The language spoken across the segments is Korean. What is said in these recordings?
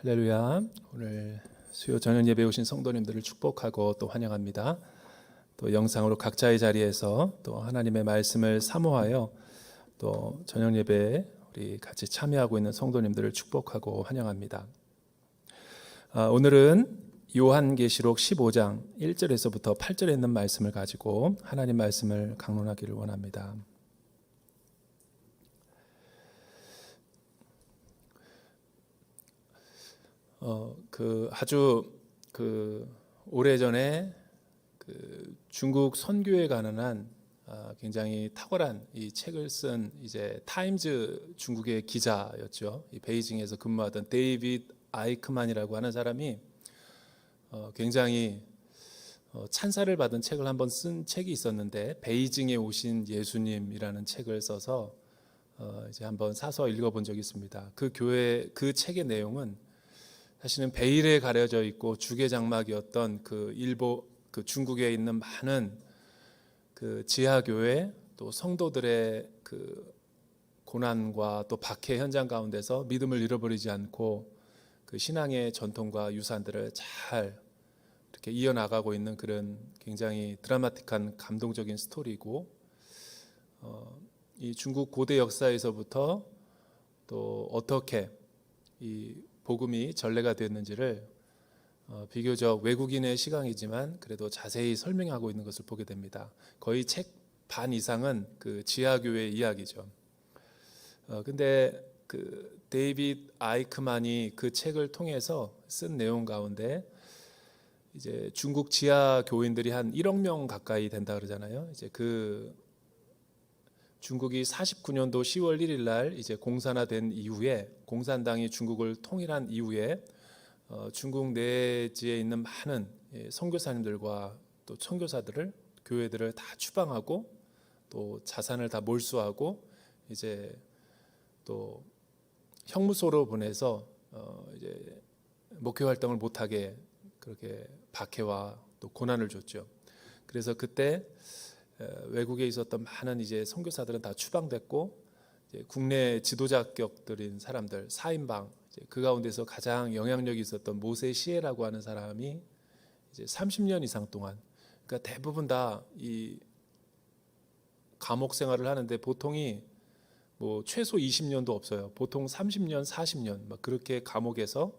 할렐루야. 오늘 수요 저녁 예배 오신 성도님들을 축복하고 또 환영합니다. 또 영상으로 각자의 자리에서 또 하나님의 말씀을 사모하여 또 저녁 예배에 우리 같이 참여하고 있는 성도님들을 축복하고 환영합니다. 오늘은 요한계시록 15장 1절에서부터 8절에 있는 말씀을 가지고 하나님 말씀을 강론하기를 원합니다. 아주 오래전에 중국 선교에 가는 한 굉장히 탁월한 이 책을 쓴 이제 타임즈 중국의 기자였죠. 이 베이징에서 근무하던 데이빗 아이크만이라고 하는 사람이 굉장히 찬사를 받은 책을 한번 쓴 책이 있었는데, 베이징에 오신 예수님이라는 책을 써서 이제 한번 사서 읽어본 적이 있습니다. 그 책의 내용은 사실은 베일에 가려져 있고 주계장막이었던 그 중국에 있는 많은 그 지하교회 또 성도들의 그 고난과 또 박해 현장 가운데서 믿음을 잃어버리지 않고 그 신앙의 전통과 유산들을 잘 이렇게 이어나가고 있는 그런 굉장히 드라마틱한 감동적인 스토리고, 이 중국 고대 역사에서부터 또 어떻게 이 복음이 전래가 됐는지를 비교적 외국인의 시각이지만 그래도 자세히 설명하고 있는 것을 보게 됩니다. 거의 책 반 이상은 그 지하교회 이야기죠. 근데 그 데이빗 아이크만이 그 책을 통해서 쓴 내용 가운데 이제 중국 지하 교인들이 한 1억 명 가까이 된다 그러잖아요. 이제 그 중국이 49년도 10월 1일 날 이제 공산화된 이후에, 공산당이 중국을 통일한 이후에 중국 내지에 있는 많은 선교사님들과 또 선교사들을, 교회들을 다 추방하고 또 자산을 다 몰수하고 이제 또 형무소로 보내서 이제 목회 활동을 못하게 그렇게 박해와 또 고난을 줬죠. 그래서 그때 외국에 있었던 많은 이제 선교사들은 다 추방됐고, 이제 국내 지도자격들인 사람들, 사인방, 그 가운데서 가장 영향력이 있었던 모세 시에라고 하는 사람이 이제 30년 이상 동안, 그러니까 대부분 다 이 감옥 생활을 하는데 보통이 뭐 최소 20년도 없어요. 보통 30년, 40년 막 그렇게 감옥에서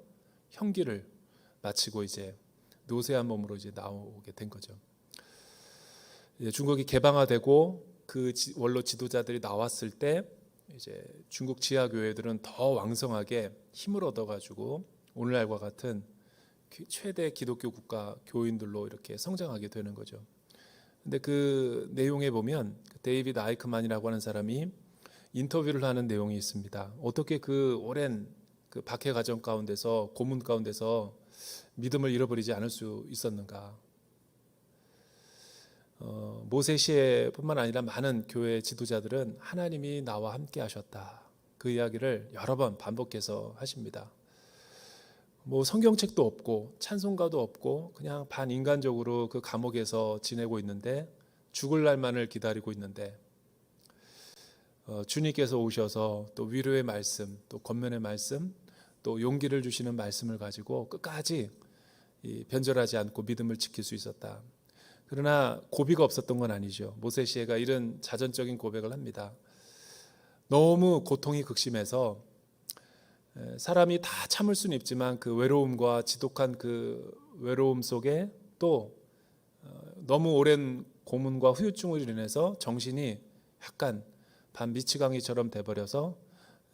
형기를 마치고 이제 노쇠한 몸으로 이제 나오게 된 거죠. 중국이 개방화되고 그 원로 지도자들이 나왔을 때 이제 중국 지하 교회들은 더 왕성하게 힘을 얻어가지고 오늘날과 같은 최대 기독교 국가 교인들로 이렇게 성장하게 되는 거죠. 근데 그 내용에 보면 데이빗 아이크만이라고 하는 사람이 인터뷰를 하는 내용이 있습니다. 어떻게 그 오랜 그 박해 과정 가운데서, 고문 가운데서 믿음을 잃어버리지 않을 수 있었는가? 모세 시에뿐만 아니라 많은 교회 지도자들은 하나님이 나와 함께 하셨다, 그 이야기를 여러 번 반복해서 하십니다. 뭐 성경책도 없고 찬송가도 없고 그냥 반인간적으로 그 감옥에서 지내고 있는데, 죽을 날만을 기다리고 있는데 주님께서 오셔서 또 위로의 말씀, 또 권면의 말씀, 또 용기를 주시는 말씀을 가지고 끝까지 변절하지 않고 믿음을 지킬 수 있었다. 그러나 고비가 없었던 건 아니죠. 모세 시에가 이런 자전적인 고백을 합니다. 너무 고통이 극심해서 사람이 다 참을 수는 있지만 그 외로움과 지독한 그 외로움 속에 또 너무 오랜 고문과 후유증으로 인해서 정신이 약간 반 미치광이처럼 돼버려서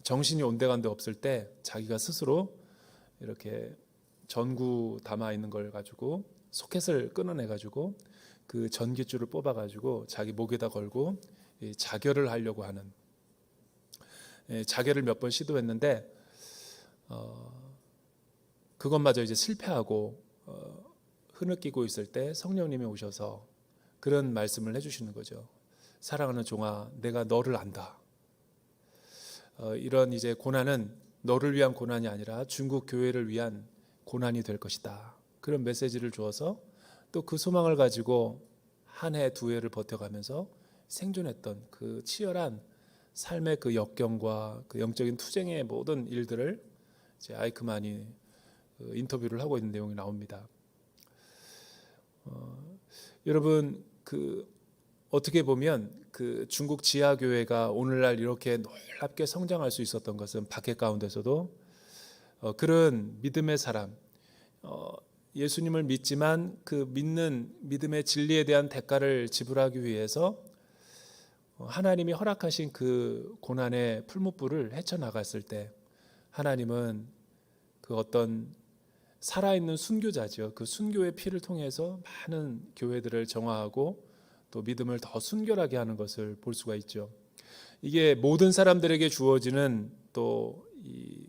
정신이 온데간데 없을 때 자기가 스스로 이렇게 전구 담아 있는 걸 가지고 소켓을 끊어내 가지고 그 전깃줄을 뽑아 가지고 자기 목에다 걸고 자결을 하려고 하는, 자결을 몇 번 시도했는데 그것마저 이제 실패하고 흐느끼고 있을 때 성령님이 오셔서 그런 말씀을 해주시는 거죠. 사랑하는 종아, 내가 너를 안다. 이런 이제 고난은 너를 위한 고난이 아니라 중국 교회를 위한 고난이 될 것이다. 그런 메시지를 주어서 또 그 소망을 가지고 한 해, 두 해를 버텨가면서 생존했던 그 치열한 삶의 그 역경과 그 영적인 투쟁의 모든 일들을 이제 아이크만이 인터뷰를 하고 있는 내용이 나옵니다. 여러분 어떻게 보면 중국 지하교회가 오늘날 이렇게 놀랍게 성장할 수 있었던 것은 박해 가운데서도 그런 믿음의 사람, 예수님을 믿지만 그 믿는 믿음의 진리에 대한 대가를 지불하기 위해서 하나님이 허락하신 그 고난의 풀무불을 헤쳐나갔을 때 하나님은 그 어떤 살아있는 순교자죠. 그 순교의 피를 통해서 많은 교회들을 정화하고 또 믿음을 더 순결하게 하는 것을 볼 수가 있죠. 이게 모든 사람들에게 주어지는 또 이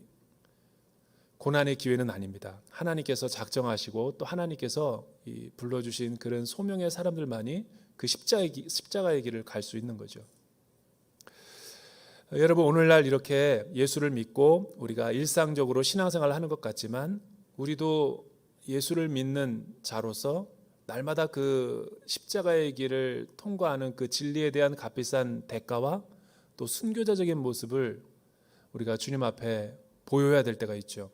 고난의 기회는 아닙니다. 하나님께서 작정하시고 또 하나님께서 불러주신 그런 소명의 사람들만이 그 십자가의 길을 갈 수 있는 거죠. 여러분 오늘날 이렇게 예수를 믿고 우리가 일상적으로 신앙생활을 하는 것 같지만 우리도 예수를 믿는 자로서 날마다 그 십자가의 길을 통과하는 그 진리에 대한 값비싼 대가와 또 순교자적인 모습을 우리가 주님 앞에 보여야 될 때가 있죠.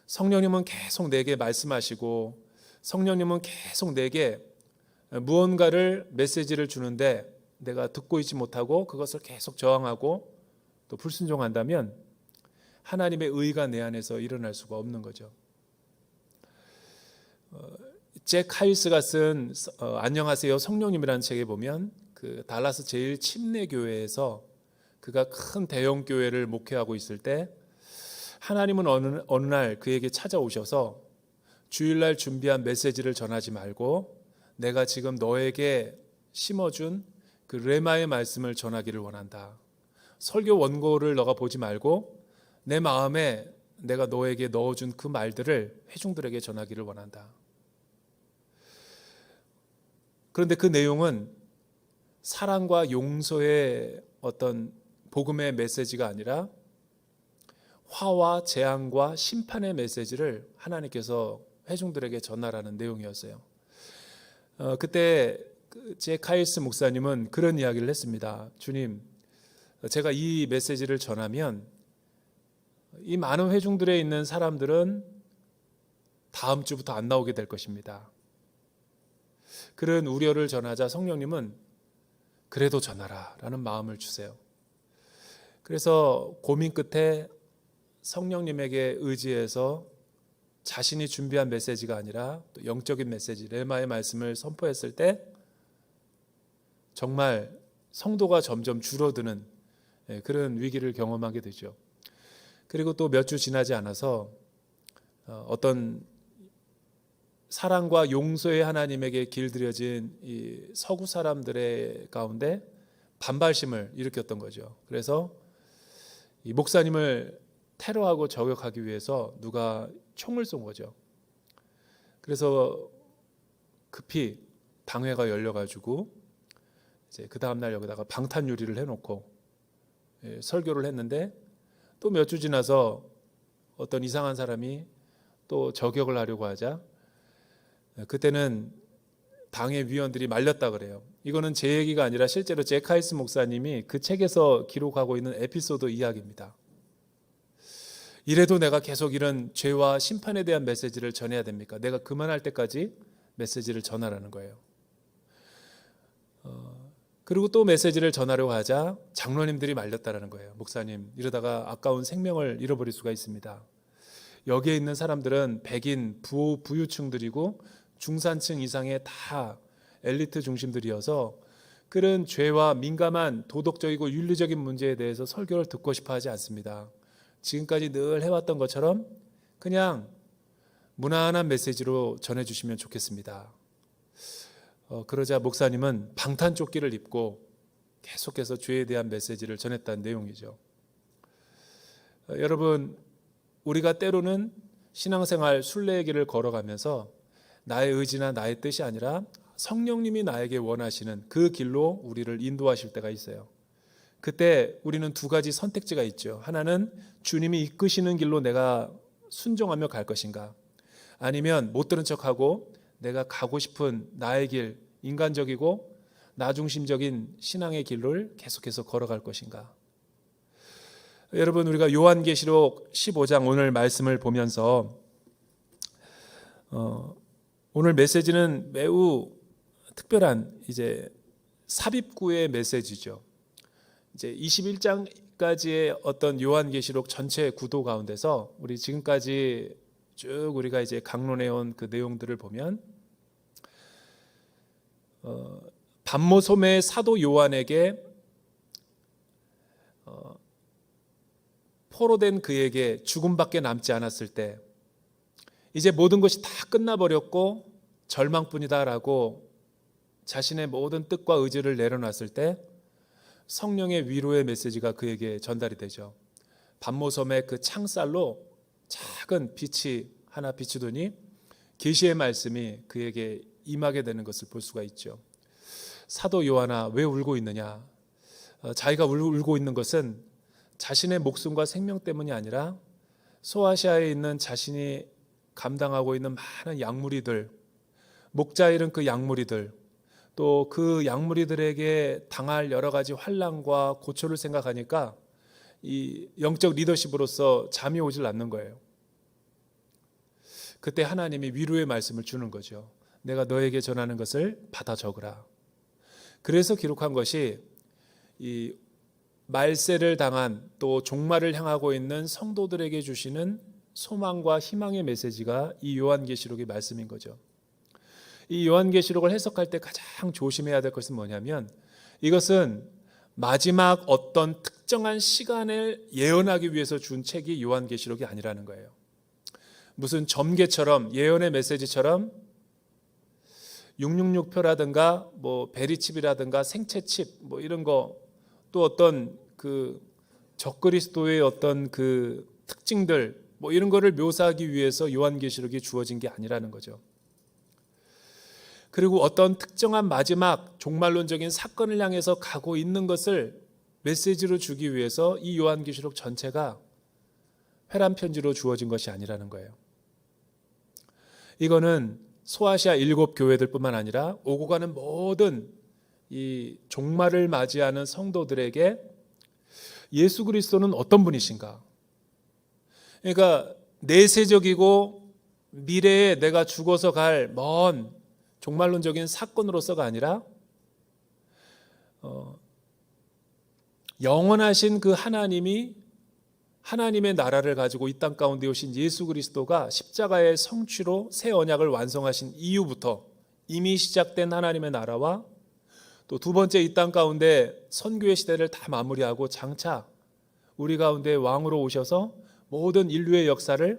성령님은 계속 내게 말씀하시고 성령님은 계속 내게 무언가를 메시지를 주는데 내가 듣고 있지 못하고 그것을 계속 저항하고 또 불순종한다면 하나님의 의가 내 안에서 일어날 수가 없는 거죠. 잭 하일스가 쓴 안녕하세요 성령님이라는 책에 보면 그 달라스 제일 침례 교회에서 그가 큰 대형 교회를 목회하고 있을 때 하나님은 어느 날 그에게 찾아오셔서 주일날 준비한 메시지를 전하지 말고 내가 지금 너에게 심어준 그 레마의 말씀을 전하기를 원한다. 설교 원고를 너가 보지 말고 내 마음에 내가 너에게 넣어준 그 말들을 회중들에게 전하기를 원한다. 그런데 그 내용은 사랑과 용서의 어떤 복음의 메시지가 아니라 화와 재앙과 심판의 메시지를 하나님께서 회중들에게 전하라는 내용이었어요. 그때 제 카일스 목사님은 그런 이야기를 했습니다. 주님, 제가 이 메시지를 전하면 이 많은 회중들에 있는 사람들은 다음 주부터 안 나오게 될 것입니다. 그런 우려를 전하자 성령님은 그래도 전하라 라는 마음을 주세요. 그래서 고민 끝에 성령님에게 의지해서 자신이 준비한 메시지가 아니라 또 영적인 메시지, 레마의 말씀을 선포했을 때 정말 성도가 점점 줄어드는 그런 위기를 경험하게 되죠. 그리고 또 몇 주 지나지 않아서 어떤 사랑과 용서의 하나님에게 길들여진 이 서구 사람들의 가운데 반발심을 일으켰던 거죠. 그래서 이 목사님을 테러하고 저격하기 위해서 누가 총을 쏜 거죠. 그래서 급히 당회가 열려가지고 이제 그 다음 날 여기다가 방탄 유리를 해놓고 설교를 했는데 또 몇 주 지나서 어떤 이상한 사람이 또 저격을 하려고 하자 그때는 당회 위원들이 말렸다 그래요. 이거는 제 얘기가 아니라 실제로 잭 하이스 목사님이 그 책에서 기록하고 있는 에피소드 이야기입니다. 이래도 내가 계속 이런 죄와 심판에 대한 메시지를 전해야 됩니까? 내가 그만할 때까지 메시지를 전하라는 거예요. 그리고 또 메시지를 전하려고 하자 장로님들이 말렸다라는 거예요. 목사님, 이러다가 아까운 생명을 잃어버릴 수가 있습니다. 여기에 있는 사람들은 백인, 부유층들이고 중산층 이상의 다 엘리트 중심들이어서 그런 죄와 민감한 도덕적이고 윤리적인 문제에 대해서 설교를 듣고 싶어 하지 않습니다. 지금까지 늘 해왔던 것처럼 그냥 무난한 메시지로 전해주시면 좋겠습니다. 그러자 목사님은 방탄조끼를 입고 계속해서 죄에 대한 메시지를 전했다는 내용이죠. 여러분, 우리가 때로는 신앙생활 순례의 길을 걸어가면서 나의 의지나 나의 뜻이 아니라 성령님이 나에게 원하시는 그 길로 우리를 인도하실 때가 있어요. 그때 우리는 두 가지 선택지가 있죠. 하나는 주님이 이끄시는 길로 내가 순종하며 갈 것인가, 아니면 못 들은 척하고 내가 가고 싶은 나의 길, 인간적이고 나중심적인 신앙의 길을 계속해서 걸어갈 것인가. 여러분, 우리가 요한계시록 15장 오늘 말씀을 보면서 오늘 메시지는 매우 특별한 이제 삽입구의 메시지죠. 이제 21장까지의 어떤 요한계시록 전체 구도 가운데서 우리 지금까지 쭉 우리가 이제 강론해온 그 내용들을 보면 반모섬의 사도 요한에게 포로된 그에게 죽음밖에 남지 않았을 때 이제 모든 것이 다 끝나버렸고 절망뿐이다라고 자신의 모든 뜻과 의지를 내려놨을 때 성령의 위로의 메시지가 그에게 전달이 되죠. 반모섬의 그 창살로 작은 빛이 하나 비추더니 계시의 말씀이 그에게 임하게 되는 것을 볼 수가 있죠. 사도 요한아, 왜 울고 있느냐? 자기가 울고 있는 것은 자신의 목숨과 생명 때문이 아니라 소아시아에 있는 자신이 감당하고 있는 많은 양무리들, 목자 잃은 그 양무리들, 또 그 양무리들에게 당할 여러 가지 환난과 고초를 생각하니까 이 영적 리더십으로서 잠이 오질 않는 거예요. 그때 하나님이 위로의 말씀을 주는 거죠. 내가 너에게 전하는 것을 받아 적으라. 그래서 기록한 것이 이 말세를 당한 또 종말을 향하고 있는 성도들에게 주시는 소망과 희망의 메시지가 이 요한계시록의 말씀인 거죠. 이 요한계시록을 해석할 때 가장 조심해야 될 것은 뭐냐면 이것은 마지막 어떤 특정한 시간을 예언하기 위해서 준 책이 요한계시록이 아니라는 거예요. 무슨 점괘처럼 예언의 메시지처럼 666표라든가 뭐 베리칩이라든가 생채칩 뭐 이런 거 또 어떤 그 적그리스도의 어떤 그 특징들 뭐 이런 거를 묘사하기 위해서 요한계시록이 주어진 게 아니라는 거죠. 그리고 어떤 특정한 마지막 종말론적인 사건을 향해서 가고 있는 것을 메시지로 주기 위해서 이 요한계시록 전체가 회람 편지로 주어진 것이 아니라는 거예요. 이거는 소아시아 7교회들뿐만 아니라 오고 가는 모든 이 종말을 맞이하는 성도들에게 예수 그리스도는 어떤 분이신가? 그러니까 내세적이고 미래에 내가 죽어서 갈 먼 종말론적인 사건으로서가 아니라 영원하신 그 하나님이 하나님의 나라를 가지고 이 땅 가운데 오신 예수 그리스도가 십자가의 성취로 새 언약을 완성하신 이후부터 이미 시작된 하나님의 나라와 또 두 번째 이 땅 가운데 선교의 시대를 다 마무리하고 장차 우리 가운데 왕으로 오셔서 모든 인류의 역사를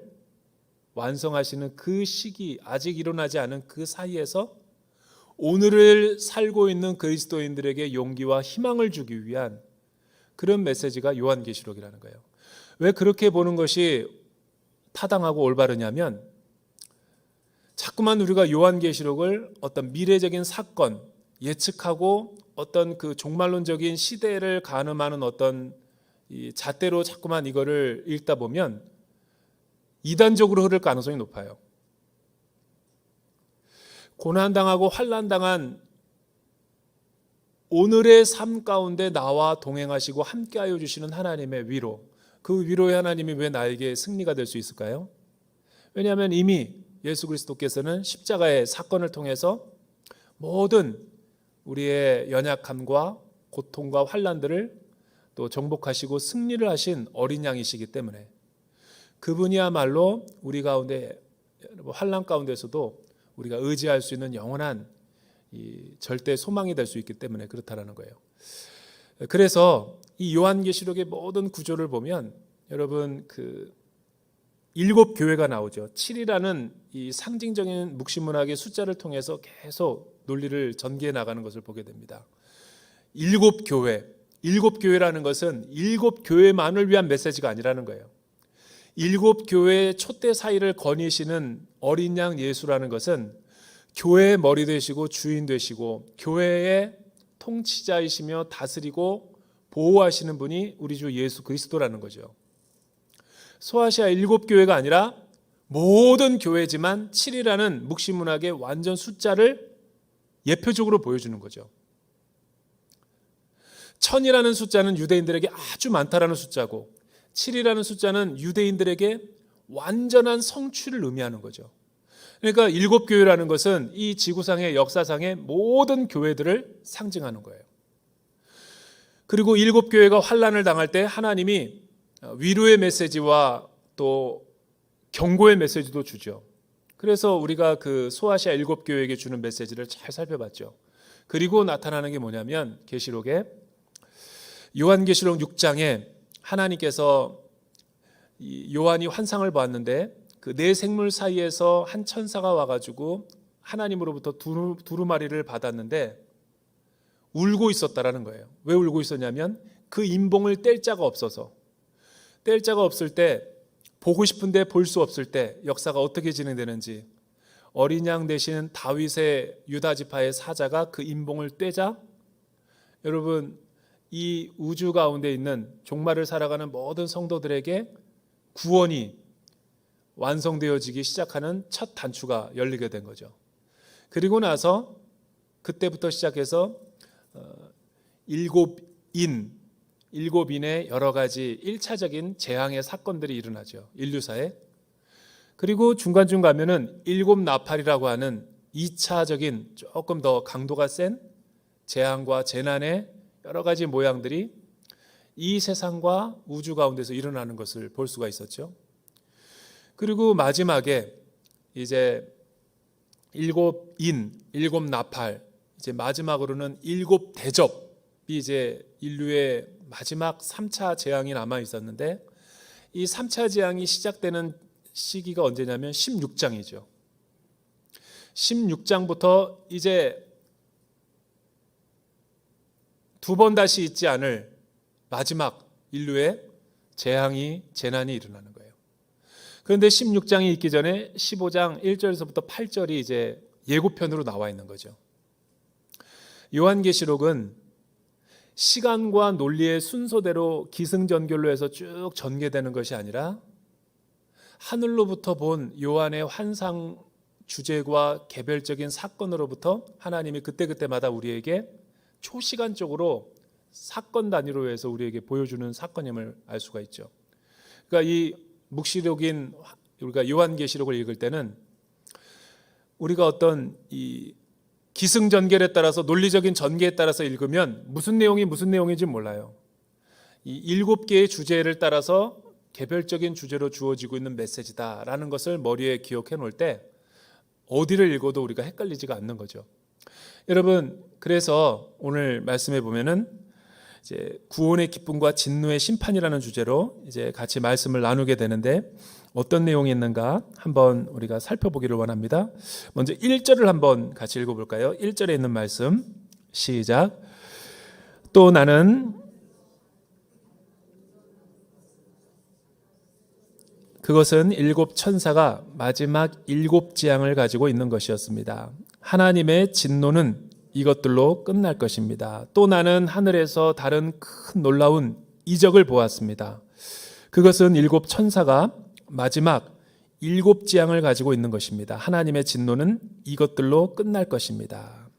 완성하시는 그 시기, 아직 일어나지 않은 그 사이에서 오늘을 살고 있는 그리스도인들에게 용기와 희망을 주기 위한 그런 메시지가 요한계시록이라는 거예요. 왜 그렇게 보는 것이 타당하고 올바르냐면 자꾸만 우리가 요한계시록을 어떤 미래적인 사건, 예측하고 어떤 그 종말론적인 시대를 가늠하는 어떤 이 잣대로 자꾸만 이거를 읽다 보면 이단적으로 흐를 가능성이 높아요. 고난당하고 환난당한 오늘의 삶 가운데 나와 동행하시고 함께하여 주시는 하나님의 위로, 그 위로의 하나님이 왜 나에게 승리가 될 수 있을까요? 왜냐하면 이미 예수 그리스도께서는 십자가의 사건을 통해서 모든 우리의 연약함과 고통과 환난들을 또 정복하시고 승리를 하신 어린 양이시기 때문에 그분이야말로 우리 가운데 환난 가운데서도 우리가 의지할 수 있는 영원한 이 절대 소망이 될 수 있기 때문에 그렇다라는 거예요. 그래서 이 요한계시록의 모든 구조를 보면 여러분 그 7교회가 나오죠. 7이라는 이 상징적인 묵시문학의 숫자를 통해서 계속 논리를 전개해 나가는 것을 보게 됩니다. 7교회, 7교회라는 것은 7교회만을 위한 메시지가 아니라는 거예요. 7교회의 촛대 사이를 거니시는 어린 양 예수라는 것은 교회의 머리 되시고 주인 되시고 교회의 통치자이시며 다스리고 보호하시는 분이 우리 주 예수 그리스도라는 거죠. 소아시아 7교회가 아니라 모든 교회지만 7이라는 묵시문학의 완전 숫자를 예표적으로 보여주는 거죠. 1000이라는 숫자는 유대인들에게 아주 많다라는 숫자고 7이라는 숫자는 유대인들에게 완전한 성취를 의미하는 거죠. 그러니까 일곱 교회라는 것은 이 지구상의 역사상의 모든 교회들을 상징하는 거예요. 그리고 일곱 교회가 환난을 당할 때 하나님이 위로의 메시지와 또 경고의 메시지도 주죠. 그래서 우리가 그 소아시아 일곱 교회에게 주는 메시지를 잘 살펴봤죠. 그리고 나타나는 게 뭐냐면 계시록에 요한계시록 6장에 하나님께서 요한이 환상을 봤는데 그 네 생물 사이에서 한 천사가 와가지고 하나님으로부터 두루마리를 받았는데 울고 있었다라는 거예요. 왜 울고 있었냐면 그 인봉을 뗄 자가 없어서, 뗄 자가 없을 때, 보고 싶은데 볼 수 없을 때 역사가 어떻게 진행되는지, 어린 양 대신 다윗의 유다 지파의 사자가 그 인봉을 떼자 여러분 이 우주 가운데 있는 종말을 살아가는 모든 성도들에게 구원이 완성되어지기 시작하는 첫 단추가 열리게 된 거죠. 그리고 나서 그때부터 시작해서 일곱인의 여러 가지 1차적인 재앙의 사건들이 일어나죠. 인류사에. 그리고 중간중 가면은 일곱 나팔이라고 하는 2차적인 조금 더 강도가 센 재앙과 재난의 여러 가지 모양들이 이 세상과 우주 가운데서 일어나는 것을 볼 수가 있었죠. 그리고 마지막에 이제 일곱 나팔, 이제 마지막으로는 일곱 대접이 이제 인류의 마지막 3차 재앙이 남아 있었는데 이 3차 재앙이 시작되는 시기가 언제냐면 16장이죠. 16장부터 이제 두 번 다시 있지 않을 마지막 인류의 재난이 일어나는 거예요. 그런데 16장이 있기 전에 15장 1절에서부터 8절이 이제 예고편으로 나와 있는 거죠. 요한계시록은 시간과 논리의 순서대로 기승전결로 해서 쭉 전개되는 것이 아니라 하늘로부터 본 요한의 환상 주제과 개별적인 사건으로부터 하나님이 그때그때마다 우리에게 초시간적으로 사건 단위로 해서 우리에게 보여주는 사건임을 알 수가 있죠. 그러니까 이 묵시록인 우리가 요한계시록을 읽을 때는 우리가 어떤 이 기승전결에 따라서 논리적인 전개에 따라서 읽으면 무슨 내용인지 몰라요. 이 7개의 주제를 따라서 개별적인 주제로 주어지고 있는 메시지다라는 것을 머리에 기억해 놓을 때 어디를 읽어도 우리가 헷갈리지가 않는 거죠. 여러분, 그래서 오늘 말씀해 보면은 이제 구원의 기쁨과 진노의 심판이라는 주제로 이제 같이 말씀을 나누게 되는데 어떤 내용이 있는가 한번 우리가 살펴보기를 원합니다. 먼저 1절을 한번 같이 읽어볼까요? 1절에 있는 말씀 시작. 또 나는 그것은 7 천사가 마지막 7 재앙을 가지고 있는 것이었습니다. 하나님의 진노는 이것들로 끝날 것입니다. 또 나는 하늘에서 다른 큰 놀라운 이적을 보았습니다. 그것은 7 천사가 마지막 7 재앙을 가지고 있는 것입니다. 하나님의 진노는 이것들로 끝날 것입니다.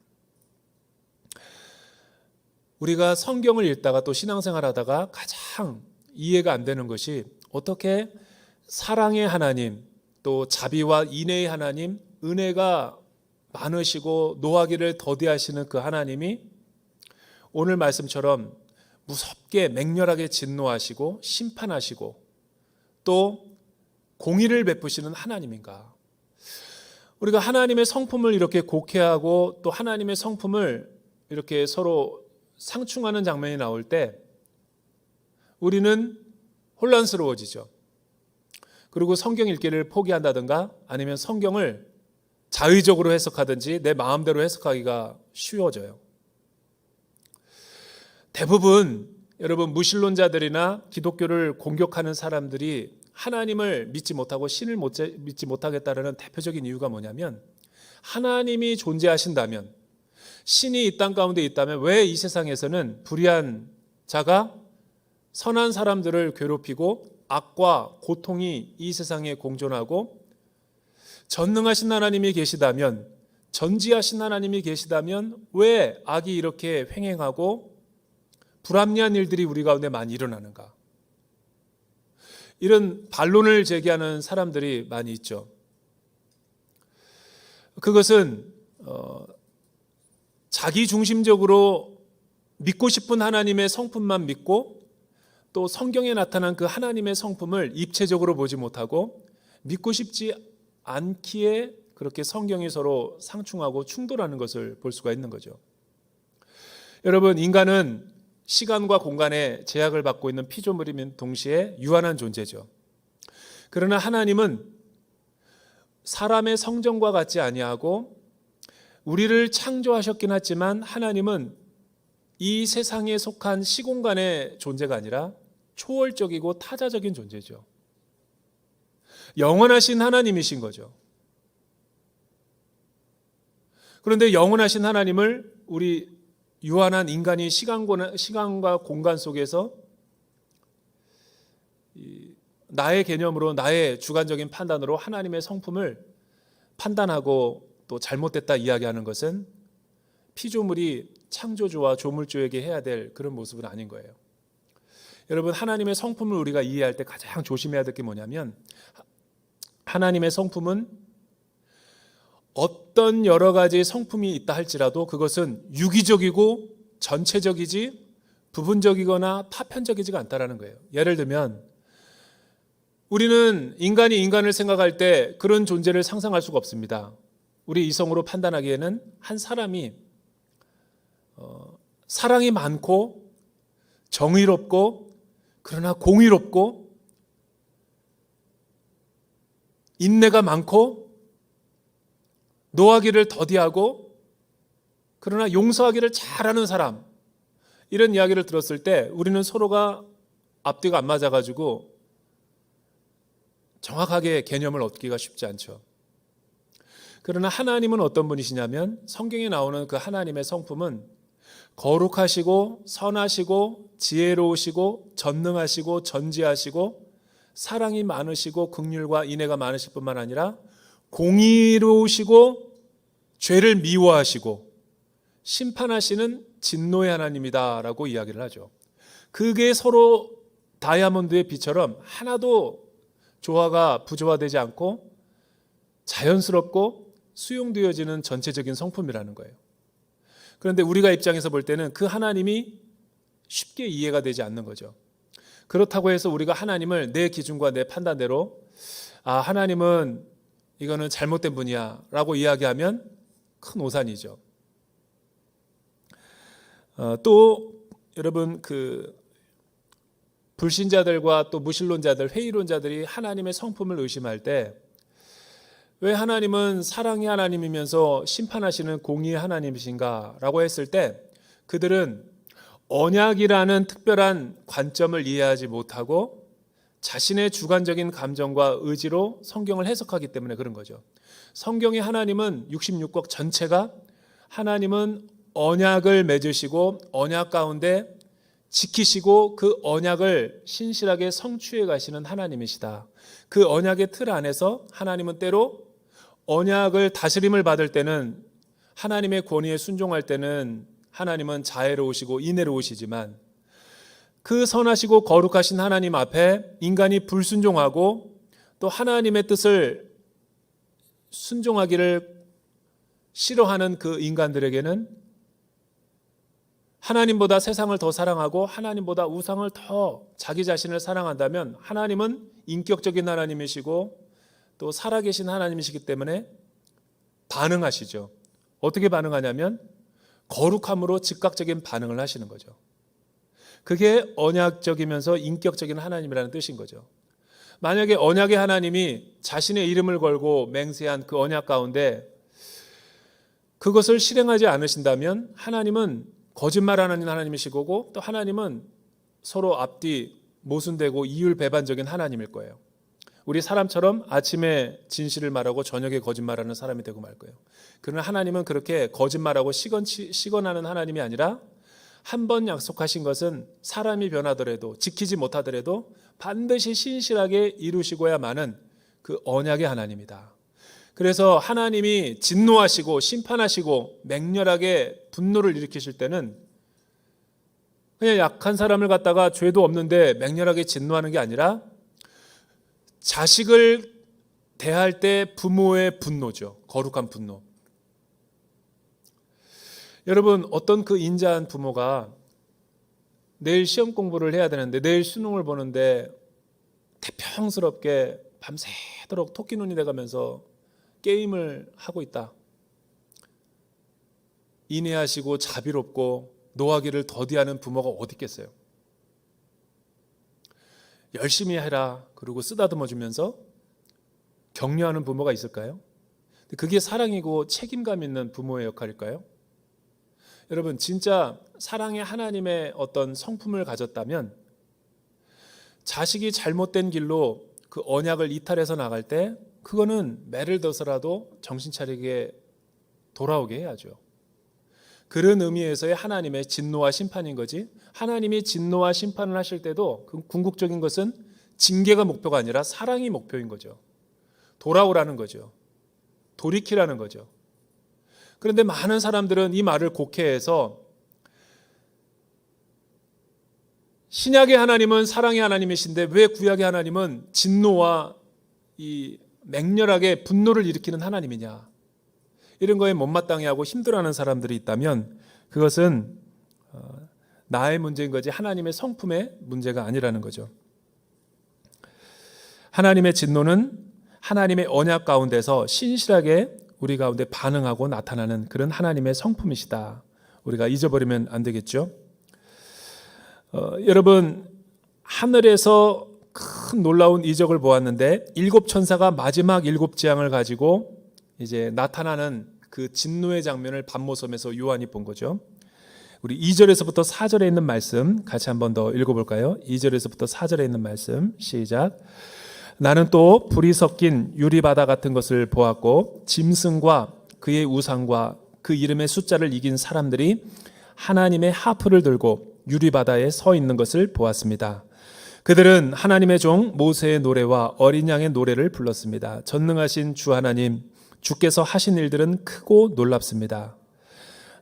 우리가 성경을 읽다가 또 신앙생활 하다가 가장 이해가 안 되는 것이 어떻게 사랑의 하나님, 또 자비와 인애의 하나님, 은혜가 많으시고 노하기를 더디하시는 그 하나님이 오늘 말씀처럼 무섭게 맹렬하게 진노하시고 심판하시고 또 공의를 베푸시는 하나님인가? 우리가 하나님의 성품을 이렇게 곡해하고 또 하나님의 성품을 이렇게 서로 상충하는 장면이 나올 때 우리는 혼란스러워지죠. 그리고 성경 읽기를 포기한다든가 아니면 성경을 자의적으로 해석하든지 내 마음대로 해석하기가 쉬워져요. 대부분 여러분 무신론자들이나 기독교를 공격하는 사람들이 하나님을 믿지 못하고 신을 믿지 못하겠다는 대표적인 이유가 뭐냐면 하나님이 존재하신다면 신이 이 땅 가운데 있다면 왜 이 세상에서는 불의한 자가 선한 사람들을 괴롭히고 악과 고통이 이 세상에 공존하고 전능하신 하나님이 계시다면 전지하신 하나님이 계시다면 왜 악이 이렇게 횡행하고 불합리한 일들이 우리 가운데 많이 일어나는가? 이런 반론을 제기하는 사람들이 많이 있죠. 그것은 자기 중심적으로 믿고 싶은 하나님의 성품만 믿고 또 성경에 나타난 그 하나님의 성품을 입체적으로 보지 못하고 믿고 싶지 않기에 그렇게 성경이 서로 상충하고 충돌하는 것을 볼 수가 있는 거죠. 여러분, 인간은 시간과 공간에 제약을 받고 있는 피조물이면 동시에 유한한 존재죠. 그러나 하나님은 사람의 성정과 같지 아니하고 우리를 창조하셨긴 하지만 하나님은 이 세상에 속한 시공간의 존재가 아니라 초월적이고 타자적인 존재죠. 영원하신 하나님이신 거죠. 그런데 영원하신 하나님을 우리 유한한 인간이 시간과 공간 속에서 나의 개념으로 나의 주관적인 판단으로 하나님의 성품을 판단하고 또 잘못됐다 이야기하는 것은 피조물이 창조주와 조물주에게 해야 될 그런 모습은 아닌 거예요. 여러분, 하나님의 성품을 우리가 이해할 때 가장 조심해야 될 게 뭐냐면 하나님의 성품은 어떤 여러 가지 성품이 있다 할지라도 그것은 유기적이고 전체적이지 부분적이거나 파편적이지가 않다라는 거예요. 예를 들면 우리는 인간이 인간을 생각할 때 그런 존재를 상상할 수가 없습니다. 우리 이성으로 판단하기에는 한 사람이 사랑이 많고 정의롭고 그러나 공의롭고 인내가 많고 노하기를 더디하고 그러나 용서하기를 잘하는 사람, 이런 이야기를 들었을 때 우리는 서로가 앞뒤가 안 맞아가지고 정확하게 개념을 얻기가 쉽지 않죠. 그러나 하나님은 어떤 분이시냐면 성경에 나오는 그 하나님의 성품은 거룩하시고 선하시고 지혜로우시고 전능하시고 전지하시고 사랑이 많으시고 긍휼과 인애가 많으실 뿐만 아니라 공의로우시고 죄를 미워하시고 심판하시는 진노의 하나님이다라고 이야기를 하죠. 그게 서로 다이아몬드의 빛처럼 하나도 조화가 부조화되지 않고 자연스럽고 수용되어지는 전체적인 성품이라는 거예요. 그런데 우리가 입장에서 볼 때는 그 하나님이 쉽게 이해가 되지 않는 거죠. 그렇다고 해서 우리가 하나님을 내 기준과 내 판단대로 하나님은 이거는 잘못된 분이야 라고 이야기하면 큰 오산이죠. 또 여러분, 그 불신자들과 또 무신론자들, 회의론자들이 하나님의 성품을 의심할 때 왜 하나님은 사랑의 하나님이면서 심판하시는 공의의 하나님이신가 라고 했을 때 그들은 언약이라는 특별한 관점을 이해하지 못하고 자신의 주관적인 감정과 의지로 성경을 해석하기 때문에 그런 거죠. 성경의 하나님은 66국 전체가 하나님은 언약을 맺으시고 언약 가운데 지키시고 그 언약을 신실하게 성취해 가시는 하나님이시다. 그 언약의 틀 안에서 하나님은 때로 언약을 다스림을 받을 때는 하나님의 권위에 순종할 때는 하나님은 자애로우시고 인애로우시지만 그 선하시고 거룩하신 하나님 앞에 인간이 불순종하고 또 하나님의 뜻을 순종하기를 싫어하는 그 인간들에게는 하나님보다 세상을 더 사랑하고 하나님보다 우상을 더 자기 자신을 사랑한다면 하나님은 인격적인 하나님이시고 또 살아계신 하나님이시기 때문에 반응하시죠. 어떻게 반응하냐면 거룩함으로 즉각적인 반응을 하시는 거죠. 그게 언약적이면서 인격적인 하나님이라는 뜻인 거죠. 만약에 언약의 하나님이 자신의 이름을 걸고 맹세한 그 언약 가운데 그것을 실행하지 않으신다면 하나님은 거짓말하는 하나님이시고 또 하나님은 서로 앞뒤 모순되고 이율배반적인 하나님일 거예요. 우리 사람처럼 아침에 진실을 말하고 저녁에 거짓말하는 사람이 되고 말 거예요. 그러나 하나님은 그렇게 거짓말하고 시건하는 하나님이 아니라 한 번 약속하신 것은 사람이 변하더라도 지키지 못하더라도 반드시 신실하게 이루시고야만은 그 언약의 하나님이다. 그래서 하나님이 진노하시고 심판하시고 맹렬하게 분노를 일으키실 때는 그냥 약한 사람을 갖다가 죄도 없는데 맹렬하게 진노하는 게 아니라 자식을 대할 때 부모의 분노죠. 거룩한 분노. 여러분, 어떤 그 인자한 부모가 내일 시험 공부를 해야 되는데, 내일 수능을 보는데 태평스럽게 밤새도록 토끼 눈이 돼가면서 게임을 하고 있다. 인내하시고 자비롭고 노하기를 더디하는 부모가 어디 있겠어요? 열심히 해라 그리고 쓰다듬어 주면서 격려하는 부모가 있을까요? 그게 사랑이고 책임감 있는 부모의 역할일까요? 여러분, 진짜 사랑의 하나님의 어떤 성품을 가졌다면 자식이 잘못된 길로 그 언약을 이탈해서 나갈 때 그거는 매를 둬서라도 정신 차리게 돌아오게 해야죠. 그런 의미에서의 하나님의 진노와 심판인 거지, 하나님이 진노와 심판을 하실 때도 그 궁극적인 것은 징계가 목표가 아니라 사랑이 목표인 거죠. 돌아오라는 거죠. 돌이키라는 거죠. 그런데 많은 사람들은 이 말을 곡해해서 신약의 하나님은 사랑의 하나님이신데 왜 구약의 하나님은 진노와 이 맹렬하게 분노를 일으키는 하나님이냐, 이런 거에 못마땅해 하고 힘들어하는 사람들이 있다면 그것은 나의 문제인 거지 하나님의 성품의 문제가 아니라는 거죠. 하나님의 진노는 하나님의 언약 가운데서 신실하게 우리 가운데 반응하고 나타나는 그런 하나님의 성품이시다. 우리가 잊어버리면 안 되겠죠. 여러분, 하늘에서 큰 놀라운 이적을 보았는데 7천사가 마지막 7재앙을 가지고 이제 나타나는 그 진노의 장면을 밤모섬에서 요한이 본 거죠. 우리 2절에서부터 4절에 있는 말씀 같이 한번 더 읽어볼까요? 2절에서부터 4절에 있는 말씀 시작. 나는 또 불이 섞인 유리바다 같은 것을 보았고 짐승과 그의 우상과 그 이름의 숫자를 이긴 사람들이 하나님의 하프를 들고 유리바다에 서 있는 것을 보았습니다. 그들은 하나님의 종 모세의 노래와 어린 양의 노래를 불렀습니다. 전능하신 주 하나님, 주께서 하신 일들은 크고 놀랍습니다.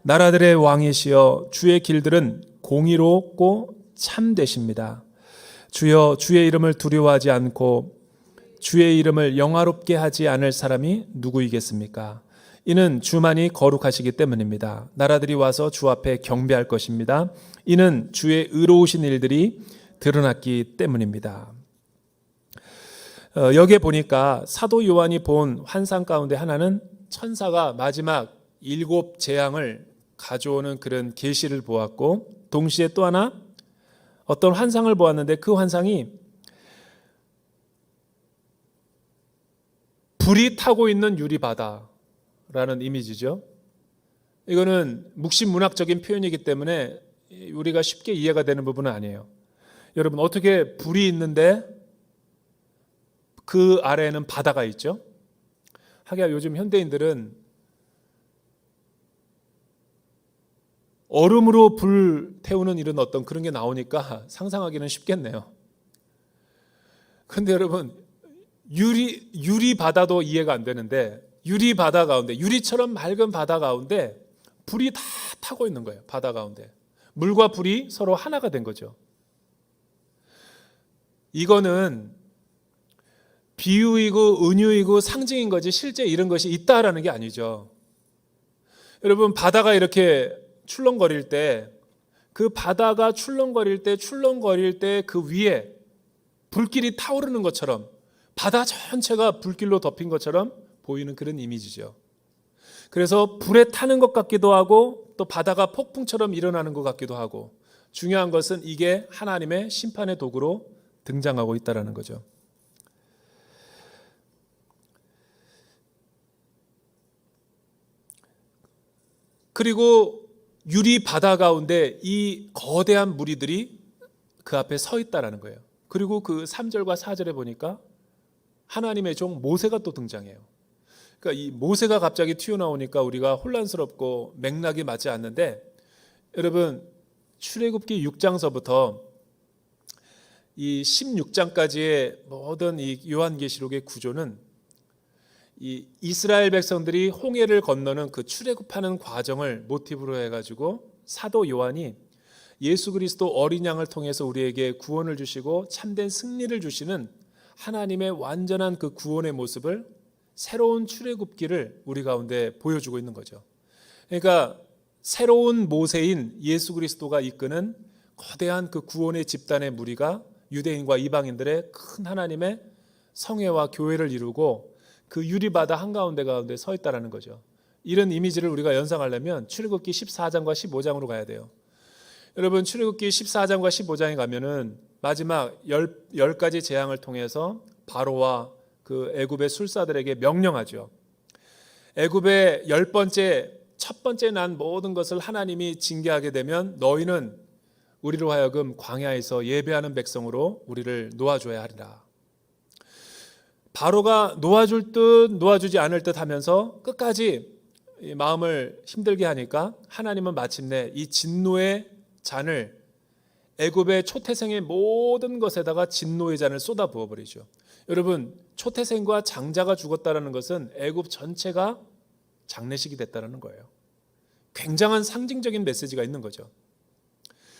나라들의 왕이시여 주의 길들은 공의롭고 참되십니다. 주여 주의 이름을 두려워하지 않고 주의 이름을 영화롭게 하지 않을 사람이 누구이겠습니까? 이는 주만이 거룩하시기 때문입니다. 나라들이 와서 주 앞에 경배할 것입니다. 이는 주의 의로우신 일들이 드러났기 때문입니다. 여기에 보니까 사도 요한이 본 환상 가운데 하나는 천사가 마지막 7재앙을 가져오는 그런 계시를 보았고, 동시에 또 하나 어떤 환상을 보았는데 그 환상이 불이 타고 있는 유리바다라는 이미지죠. 이거는 묵신문학적인 표현이기 때문에 우리가 쉽게 이해가 되는 부분은 아니에요. 여러분, 어떻게 불이 있는데 그 아래에는 바다가 있죠? 하기야 요즘 현대인들은 얼음으로 불 태우는 이런 어떤 그런 게 나오니까 상상하기는 쉽겠네요. 그런데 여러분, 유리 바다도 이해가 안 되는데 유리 바다 가운데, 유리처럼 맑은 바다 가운데 불이 다 타고 있는 거예요. 바다 가운데 물과 불이 서로 하나가 된 거죠. 이거는 비유이고 은유이고 상징인 거지 실제 이런 것이 있다라는 게 아니죠. 여러분, 바다가 이렇게 출렁거릴 때, 그 바다가 출렁거릴 때 그 위에 불길이 타오르는 것처럼, 바다 전체가 불길로 덮인 것처럼 보이는 그런 이미지죠. 그래서 불에 타는 것 같기도 하고 또 바다가 폭풍처럼 일어나는 것 같기도 하고, 중요한 것은 이게 하나님의 심판의 도구로 등장하고 있다는 거죠. 그리고 유리 바다 가운데 이 거대한 무리들이 그 앞에 서 있다라는 거예요. 그리고 그 3절과 4절에 보니까 하나님의 종 모세가 또 등장해요. 그러니까 이 모세가 갑자기 튀어나오니까 우리가 혼란스럽고 맥락이 맞지 않는데, 여러분, 출애굽기 6장서부터 이 16장까지의 모든 이 요한계시록의 구조는 이 이스라엘 백성들이 홍해를 건너는 그 출애굽하는 과정을 모티브로 해가지고 사도 요한이 예수 그리스도 어린 양을 통해서 우리에게 구원을 주시고 참된 승리를 주시는 하나님의 완전한 그 구원의 모습을 새로운 출애굽기를 우리 가운데 보여주고 있는 거죠. 그러니까 새로운 모세인 예수 그리스도가 이끄는 거대한 그 구원의 집단의 무리가 유대인과 이방인들의 큰 하나님의 성회와 교회를 이루고 그 유리바다 한가운데 가운데 서 있다라는 거죠. 이런 이미지를 우리가 연상하려면 출애굽기 14장과 15장으로 가야 돼요. 여러분, 출애굽기 14장과 15장에 가면은 마지막 10가지 재앙을 통해서 바로와 그 애굽의 술사들에게 명령하죠. 애굽의 첫 번째 난 모든 것을 하나님이 징계하게 되면 너희는 우리로 하여금 광야에서 예배하는 백성으로 우리를 놓아줘야 하리라. 바로가 놓아줄 듯 놓아주지 않을 듯 하면서 끝까지 마음을 힘들게 하니까 하나님은 마침내 이 진노의 잔을 애굽의 초태생의 모든 것에다가 진노의 잔을 쏟아 부어버리죠. 여러분, 초태생과 장자가 죽었다는 것은 애굽 전체가 장례식이 됐다는 거예요. 굉장한 상징적인 메시지가 있는 거죠.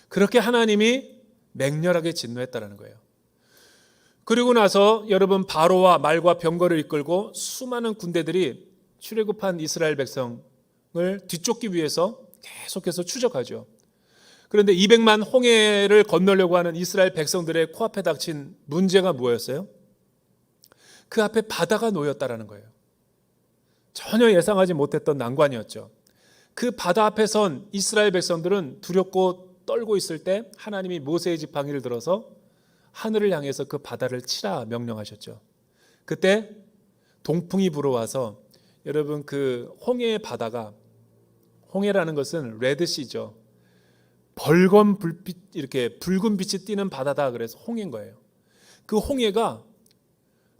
그렇게 하나님이 맹렬하게 진노했다는 거예요. 그리고 나서 여러분, 바로와 말과 병거를 이끌고 수많은 군대들이 출애굽한 이스라엘 백성을 뒤쫓기 위해서 계속해서 추적하죠. 그런데 200만 홍해를 건너려고 하는 이스라엘 백성들의 코앞에 닥친 문제가 뭐였어요? 그 앞에 바다가 놓였다는 거예요. 전혀 예상하지 못했던 난관이었죠. 그 바다 앞에 선 이스라엘 백성들은 두렵고 떨고 있을 때 하나님이 모세의 지팡이를 들어서 하늘을 향해서 그 바다를 치라 명령하셨죠. 그때 동풍이 불어와서 여러분, 그 홍해의 바다가, 홍해라는 것은 레드시죠. 벌건 불빛, 이렇게 붉은 빛이 띄는 바다다 그래서 홍해인 거예요. 그 홍해가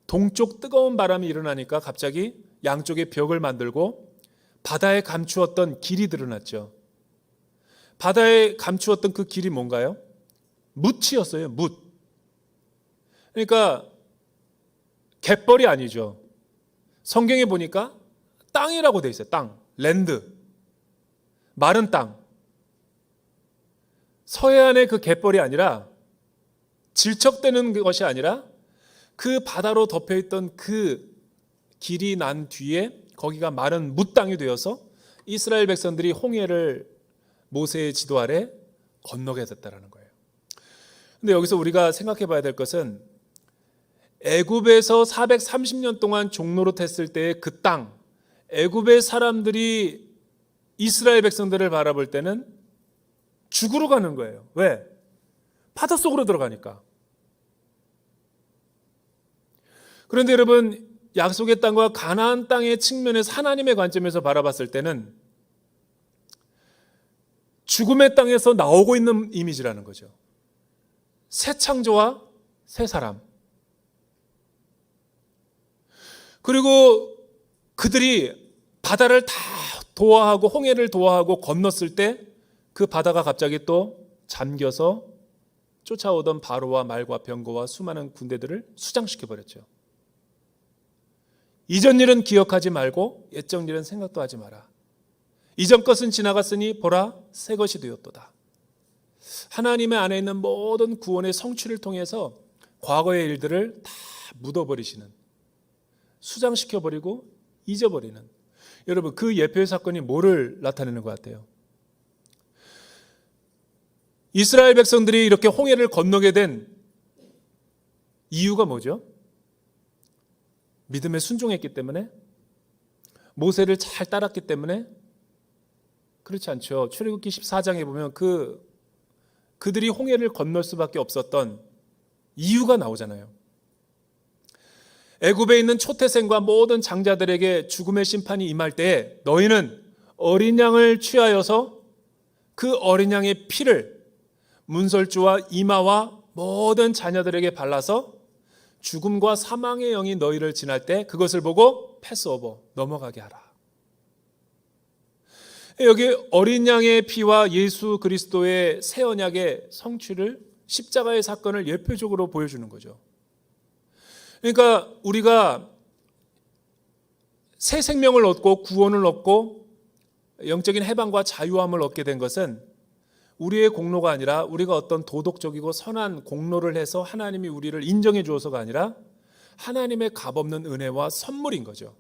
동쪽 뜨거운 바람이 일어나니까 갑자기 양쪽에 벽을 만들고 바다에 감추었던 길이 드러났죠. 바다에 감추었던 그 길이 뭔가요? 뭇이었어요. 뭇. 그러니까 갯벌이 아니죠. 성경에 보니까 땅이라고 돼 있어요. 땅, 랜드, 마른 땅. 서해안의 그 갯벌이 아니라, 질척대는 것이 아니라 그 바다로 덮여있던 그 길이 난 뒤에 거기가 마른 뭇땅이 되어서 이스라엘 백성들이 홍해를 모세의 지도 아래 건너게 됐다는 거예요. 근데 여기서 우리가 생각해 봐야 될 것은 애굽에서 430년 동안 종노릇했을 때의 그 땅, 애굽의 사람들이 이스라엘 백성들을 바라볼 때는 죽으러 가는 거예요. 왜? 바닷속으로 들어가니까. 그런데 여러분, 약속의 땅과 가나안 땅의 측면에서 하나님의 관점에서 바라봤을 때는 죽음의 땅에서 나오고 있는 이미지라는 거죠. 새 창조와 새 사람. 그리고 그들이 바다를 다 도하하고 홍해를 도하하고 건넜을 때 그 바다가 갑자기 또 잠겨서 쫓아오던 바로와 말과 병거와 수많은 군대들을 수장시켜버렸죠. 이전 일은 기억하지 말고 옛적 일은 생각도 하지 마라. 이전 것은 지나갔으니 보라 새 것이 되었도다. 하나님의 안에 있는 모든 구원의 성취를 통해서 과거의 일들을 다 묻어버리시는, 수장시켜버리고 잊어버리는, 여러분, 그 예표의 사건이 뭐를 나타내는 것 같아요? 이스라엘 백성들이 이렇게 홍해를 건너게 된 이유가 뭐죠? 믿음에 순종했기 때문에? 모세를 잘 따랐기 때문에? 그렇지 않죠. 출애굽기 14장에 보면 그들이 홍해를 건널 수밖에 없었던 이유가 나오잖아요. 애굽에 있는 초태생과 모든 장자들에게 죽음의 심판이 임할 때에 너희는 어린 양을 취하여서 그 어린 양의 피를 문설주와 이마와 모든 자녀들에게 발라서 죽음과 사망의 영이 너희를 지날 때 그것을 보고 패스오버, 넘어가게 하라. 여기 어린 양의 피와 예수 그리스도의 새 언약의 성취를, 십자가의 사건을 예표적으로 보여주는 거죠. 그러니까 우리가 새 생명을 얻고 구원을 얻고 영적인 해방과 자유함을 얻게 된 것은 우리의 공로가 아니라, 우리가 어떤 도덕적이고 선한 공로를 해서 하나님이 우리를 인정해 주어서가 아니라 하나님의 값없는 은혜와 선물인 거죠.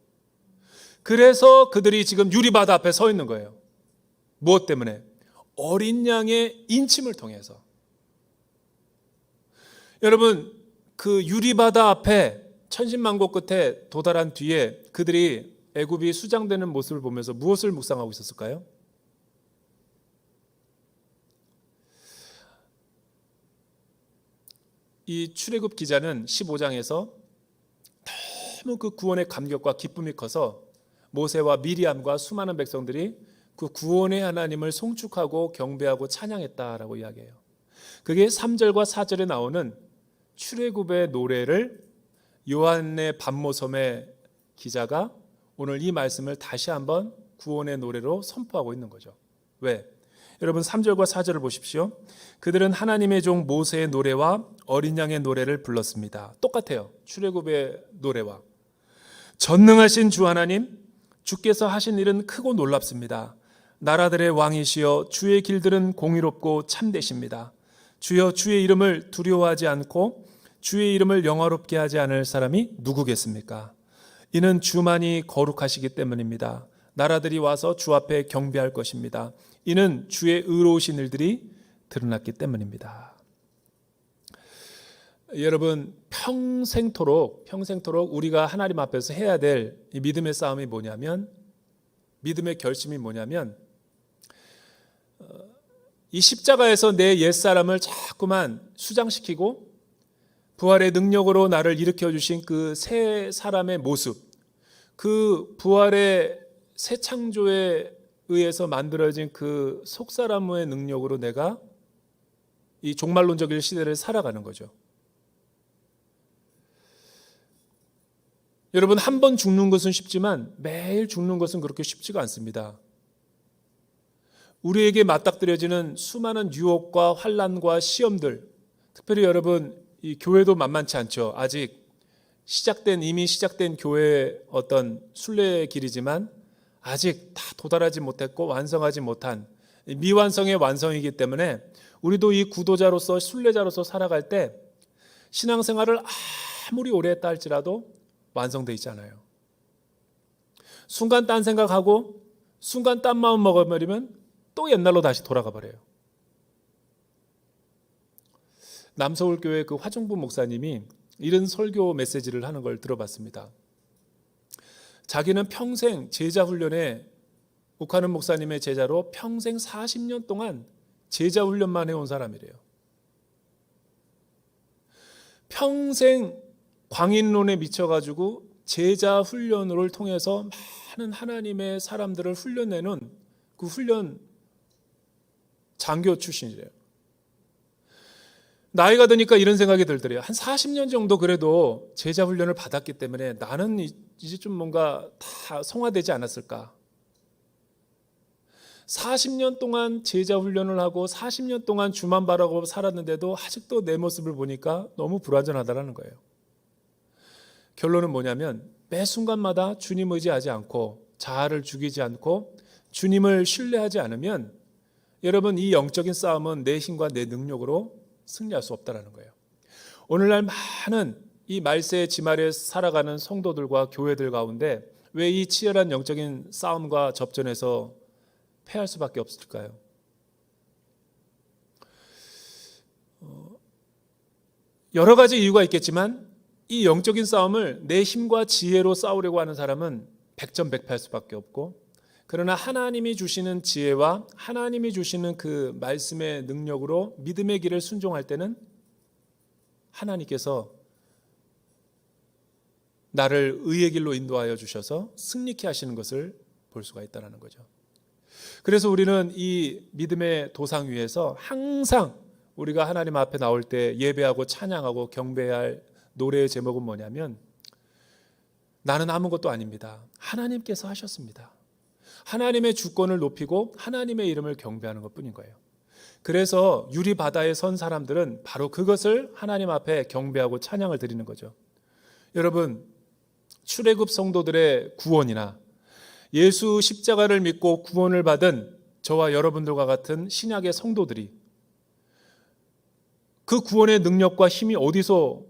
그래서 그들이 지금 유리바다 앞에 서 있는 거예요. 무엇 때문에? 어린 양의 인침을 통해서. 여러분, 그 유리바다 앞에 천신만고 끝에 도달한 뒤에 그들이 애굽이 수장되는 모습을 보면서 무엇을 묵상하고 있었을까요? 이 출애굽 기자는 15장에서 너무 그 구원의 감격과 기쁨이 커서 모세와 미리암과 수많은 백성들이 그 구원의 하나님을 송축하고 경배하고 찬양했다라고 이야기해요. 그게 3절과 4절에 나오는 출애굽의 노래를 요한의 반모섬의 기자가 오늘 이 말씀을 다시 한번 구원의 노래로 선포하고 있는 거죠. 왜? 여러분 3절과 4절을 보십시오. 그들은 하나님의 종 모세의 노래와 어린 양의 노래를 불렀습니다. 똑같아요. 출애굽의 노래와. 전능하신 주 하나님, 주께서 하신 일은 크고 놀랍습니다. 나라들의 왕이시여, 주의 길들은 공의롭고 참되십니다. 주여, 주의 이름을 두려워하지 않고 주의 이름을 영화롭게 하지 않을 사람이 누구겠습니까? 이는 주만이 거룩하시기 때문입니다. 나라들이 와서 주 앞에 경배할 것입니다. 이는 주의 의로우신 일들이 드러났기 때문입니다. 여러분, 평생토록 우리가 하나님 앞에서 해야 될 이 믿음의 싸움이 뭐냐면, 믿음의 결심이 뭐냐면, 이 십자가에서 내 옛사람을 자꾸만 수장시키고 부활의 능력으로 나를 일으켜 주신 그 새 사람의 모습, 그 부활의 새 창조에 의해서 만들어진 그 속사람의 능력으로 내가 이 종말론적인 시대를 살아가는 거죠. 여러분, 한 번 죽는 것은 쉽지만 매일 죽는 것은 그렇게 쉽지가 않습니다. 우리에게 맞닥뜨려지는 수많은 유혹과 환난과 시험들, 특별히 여러분, 이 교회도 만만치 않죠. 아직 이미 시작된 교회의 어떤 순례의 길이지만 아직 다 도달하지 못했고 완성하지 못한 미완성의 완성이기 때문에 우리도 이 구도자로서 순례자로서 살아갈 때 신앙생활을 아무리 오래 했다 할지라도 완성되어 있잖아요. 순간 딴 생각하고 순간 딴 마음 먹어버리면 또 옛날로 다시 돌아가 버려요. 남서울교회 그 화중부 목사님이 이런 설교 메시지를 하는 걸 들어봤습니다. 자기는 평생 제자 훈련에 욱하는 목사님의 제자로 평생 40년 동안 제자 훈련만 해온 사람이래요. 평생 광인론에 미쳐가지고 제자 훈련을 통해서 많은 하나님의 사람들을 훈련내는 그 훈련 장교 출신이래요. 나이가 드니까 이런 생각이 들더래요. 한 40년 정도 그래도 제자 훈련을 받았기 때문에 나는 이제 좀 뭔가 다 성화되지 않았을까. 40년 동안 제자 훈련을 하고 40년 동안 주만 바라고 살았는데도 아직도 내 모습을 보니까 너무 불완전하다는 거예요. 결론은 뭐냐면 매 순간마다 주님 의지하지 않고 자아를 죽이지 않고 주님을 신뢰하지 않으면 여러분, 이 영적인 싸움은 내 힘과 내 능력으로 승리할 수 없다는 거예요. 오늘날 많은 이 말세의 지말에 살아가는 성도들과 교회들 가운데 왜 이 치열한 영적인 싸움과 접전에서 패할 수밖에 없을까요? 여러 가지 이유가 있겠지만 이 영적인 싸움을 내 힘과 지혜로 싸우려고 하는 사람은 백전백패할 수밖에 없고, 그러나 하나님이 주시는 지혜와 하나님이 주시는 그 말씀의 능력으로 믿음의 길을 순종할 때는 하나님께서 나를 의의 길로 인도하여 주셔서 승리케 하시는 것을 볼 수가 있다는 거죠. 그래서 우리는 이 믿음의 도상 위에서 항상 우리가 하나님 앞에 나올 때 예배하고 찬양하고 경배해야 할 노래의 제목은 뭐냐면, 나는 아무것도 아닙니다. 하나님께서 하셨습니다. 하나님의 주권을 높이고 하나님의 이름을 경배하는 것뿐인 거예요. 그래서 유리바다에 선 사람들은 바로 그것을 하나님 앞에 경배하고 찬양을 드리는 거죠. 여러분, 출애굽 성도들의 구원이나 예수 십자가를 믿고 구원을 받은 저와 여러분들과 같은 신약의 성도들이 그 구원의 능력과 힘이 어디서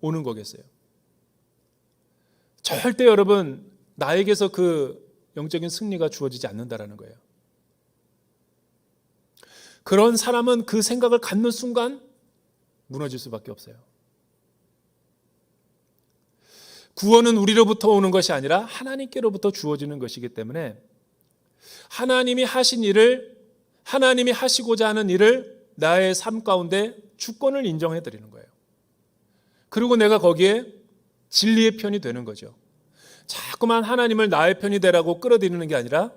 오는 거겠어요? 절대 여러분, 나에게서 그 영적인 승리가 주어지지 않는다라는 거예요. 그런 사람은 그 생각을 갖는 순간 무너질 수밖에 없어요. 구원은 우리로부터 오는 것이 아니라 하나님께로부터 주어지는 것이기 때문에 하나님이 하신 일을, 하나님이 하시고자 하는 일을 나의 삶 가운데 주권을 인정해 드리는 거예요. 그리고 내가 거기에 진리의 편이 되는 거죠. 자꾸만 하나님을 나의 편이 되라고 끌어들이는 게 아니라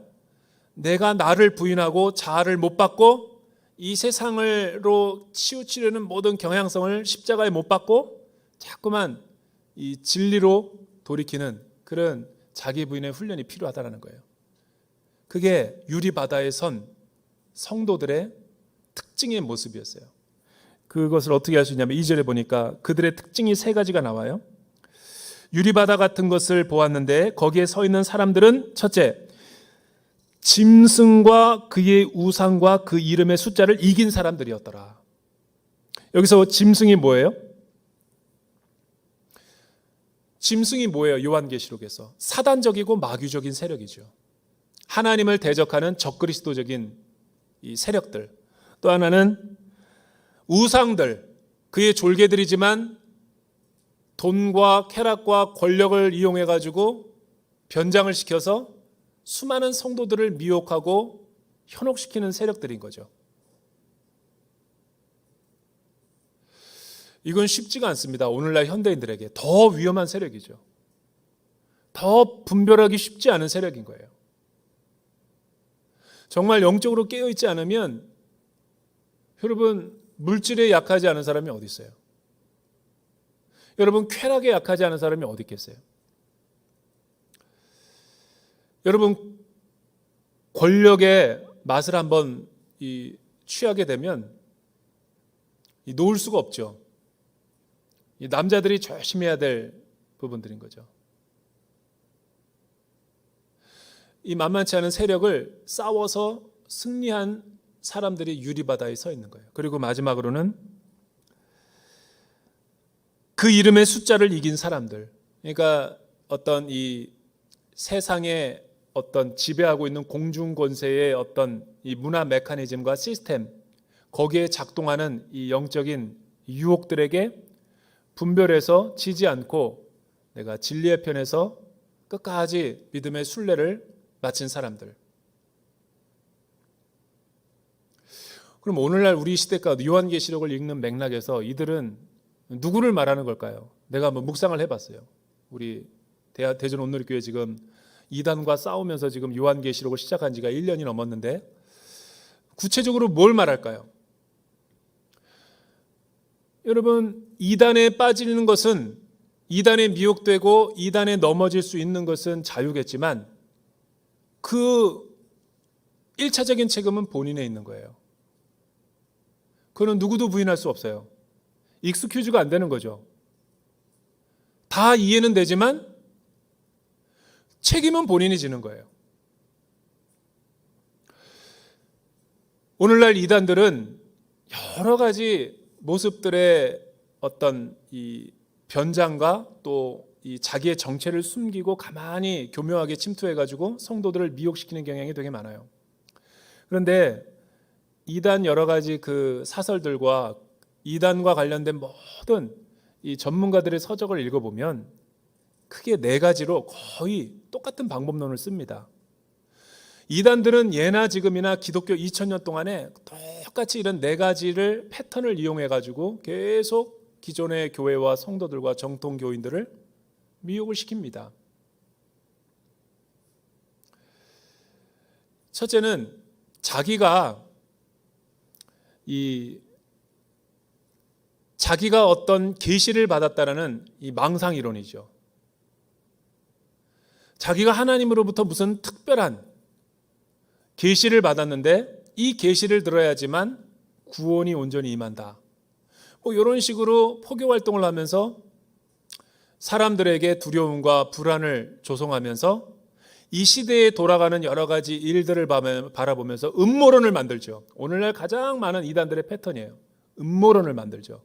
내가 나를 부인하고 자아를 못 받고 이 세상으로 치우치려는 모든 경향성을 십자가에 못 받고 자꾸만 이 진리로 돌이키는 그런 자기 부인의 훈련이 필요하다는 거예요. 그게 유리바다에 선 성도들의 특징의 모습이었어요. 그것을 어떻게 할 수 있냐면 2절에 보니까 그들의 특징이 3가지가 나와요. 유리바다 같은 것을 보았는데 거기에 서 있는 사람들은 첫째, 짐승과 그의 우상과 그 이름의 숫자를 이긴 사람들이었더라. 여기서 짐승이 뭐예요? 짐승이 뭐예요? 요한계시록에서 사단적이고 마귀적인 세력이죠. 하나님을 대적하는 적그리스도적인 이 세력들. 또 하나는 우상들, 그의 졸개들이지만 돈과 쾌락과 권력을 이용해 가지고 변장을 시켜서 수많은 성도들을 미혹하고 현혹시키는 세력들인 거죠. 이건 쉽지가 않습니다. 오늘날 현대인들에게 더 위험한 세력이죠. 더 분별하기 쉽지 않은 세력인 거예요. 정말 영적으로 깨어있지 않으면 여러분 물질에 약하지 않은 사람이 어디 있어요? 여러분 쾌락에 약하지 않은 사람이 어디 있겠어요? 여러분 권력의 맛을 한번 취하게 되면 놓을 수가 없죠. 이 남자들이 조심해야 될 부분들인 거죠. 이 만만치 않은 세력을 싸워서 승리한 사람들이 유리바다에 서 있는 거예요. 그리고 마지막으로는 그 이름의 숫자를 이긴 사람들. 그러니까 어떤 이 세상에 어떤 지배하고 있는 공중권세의 어떤 이 문화 메커니즘과 시스템, 거기에 작동하는 이 영적인 유혹들에게 분별해서 지지 않고 내가 진리의 편에서 끝까지 믿음의 순례를 마친 사람들. 그럼 오늘날 우리 시대 가운데 요한계시록을 읽는 맥락에서 이들은 누구를 말하는 걸까요? 내가 한번 묵상을 해봤어요. 우리 대전 온누리교회 지금 이단과 싸우면서 지금 요한계시록을 시작한 지가 1년이 넘었는데 구체적으로 뭘 말할까요? 여러분, 이단에 빠지는 것은, 이단에 미혹되고 이단에 넘어질 수 있는 것은 자유겠지만 그 1차적인 책임은 본인에 있는 거예요. 그거는 누구도 부인할 수 없어요. 익스큐즈가 안 되는 거죠. 다 이해는 되지만 책임은 본인이 지는 거예요. 오늘날 이단들은 여러 가지 모습들의 어떤 이 변장과 또 이 자기의 정체를 숨기고 가만히 교묘하게 침투해가지고 성도들을 미혹시키는 경향이 되게 많아요. 그런데 이단 여러 가지 그 사설들과 이단과 관련된 모든 이 전문가들의 서적을 읽어보면 크게 4가지로 거의 똑같은 방법론을 씁니다. 이단들은 예나 지금이나 기독교 2000년 동안에 똑같이 이런 4가지를 패턴을 이용해가지고 계속 기존의 교회와 성도들과 정통 교인들을 미혹을 시킵니다. 첫째는 자기가 어떤 계시를 받았다라는 이 망상 이론이죠. 자기가 하나님으로부터 무슨 특별한 계시를 받았는데 이 계시를 들어야지만 구원이 온전히 임한다. 뭐 이런 식으로 포교 활동을 하면서 사람들에게 두려움과 불안을 조성하면서 이 시대에 돌아가는 여러 가지 일들을 바라보면서 음모론을 만들죠. 오늘날 가장 많은 이단들의 패턴이에요. 음모론을 만들죠.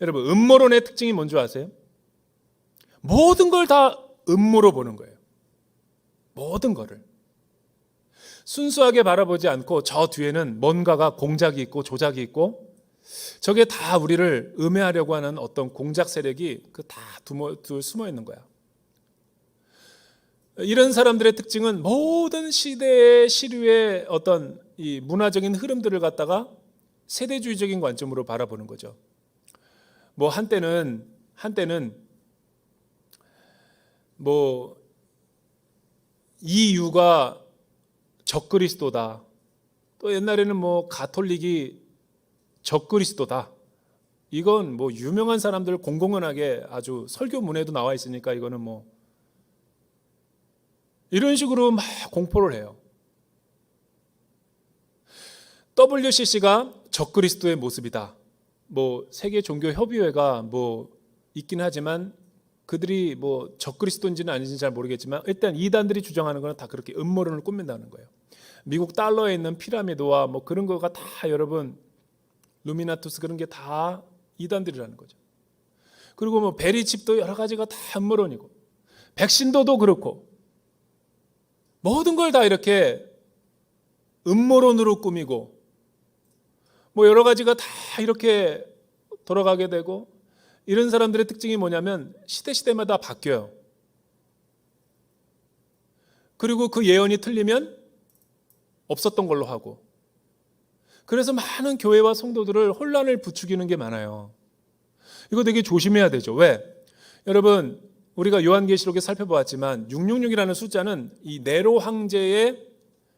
여러분, 음모론의 특징이 뭔지 아세요? 모든 걸 다 음모로 보는 거예요. 모든 거를 순수하게 바라보지 않고 저 뒤에는 뭔가가 공작이 있고 조작이 있고 저게 다 우리를 음해하려고 하는 어떤 공작 세력이 그 다 숨어 있는 거야. 이런 사람들의 특징은 모든 시대의 시류의 어떤 이 문화적인 흐름들을 갖다가 세대주의적인 관점으로 바라보는 거죠. 뭐 한때는 뭐 이유가 적그리스도다. 또 옛날에는 뭐 가톨릭이 적그리스도다. 이건 뭐 유명한 사람들 공공연하게 아주 설교문에도 나와 있으니까 이거는 뭐 이런 식으로 막 공포를 해요. WCC가 적그리스도의 모습이다. 뭐 세계 종교 협의회가 뭐 있긴 하지만 그들이 뭐 적그리스도인지는 아닌지는 잘 모르겠지만 일단 이단들이 주장하는 거는 다 그렇게 음모론을 꾸민다는 거예요. 미국 달러에 있는 피라미드와 뭐 그런 거가 다 여러분 루미나투스 그런 게 다 이단들이라는 거죠. 그리고 뭐 베리칩도 여러 가지가 다 음모론이고 백신도도 그렇고 모든 걸 다 이렇게 음모론으로 꾸미고 뭐 여러 가지가 다 이렇게 돌아가게 되고 이런 사람들의 특징이 뭐냐면 시대마다 바뀌어요. 그리고 그 예언이 틀리면 없었던 걸로 하고 그래서 많은 교회와 성도들을 혼란을 부추기는 게 많아요. 이거 되게 조심해야 되죠. 왜? 여러분 우리가 요한계시록에 살펴보았지만 666이라는 숫자는 이 네로 황제의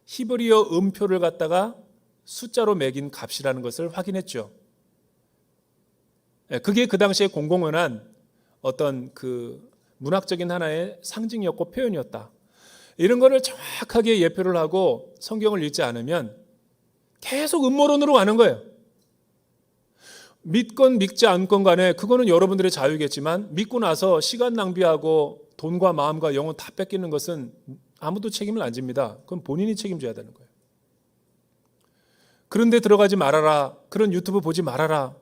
히브리어 음표를 갖다가 숫자로 매긴 값이라는 것을 확인했죠. 그게 그 당시에 공공연한 어떤 그 문학적인 하나의 상징이었고 표현이었다. 이런 거를 정확하게 예표를 하고 성경을 읽지 않으면 계속 음모론으로 가는 거예요. 믿건 믿지 않건 간에 그거는 여러분들의 자유겠지만 믿고 나서 시간 낭비하고 돈과 마음과 영혼 다 뺏기는 것은 아무도 책임을 안 집니다. 그건 본인이 책임져야 되는 거예요. 그런데 들어가지 말아라. 그런 유튜브 보지 말아라.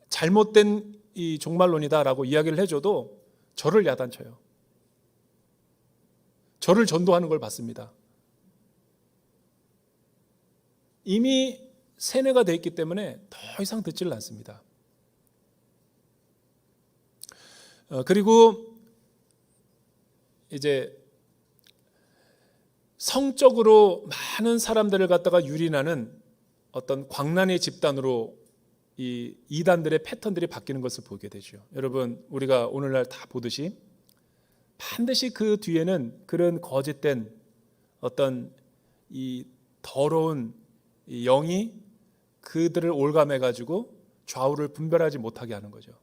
잘못된 이 종말론이다라고 이야기를 해줘도 저를 야단쳐요. 저를 전도하는 걸 봤습니다. 이미 세뇌가 돼 있기 때문에 더 이상 듣지를 않습니다. 그리고 이제 성적으로 많은 사람들을 갖다가 유린하는 어떤 광란의 집단으로 이 이단들의 패턴들이 바뀌는 것을 보게 되죠. 여러분 우리가 오늘날 다 보듯이 반드시 그 뒤에는 그런 거짓된 어떤 이 더러운 이 영이 그들을 올감해 가지고 좌우를 분별하지 못하게 하는 거죠.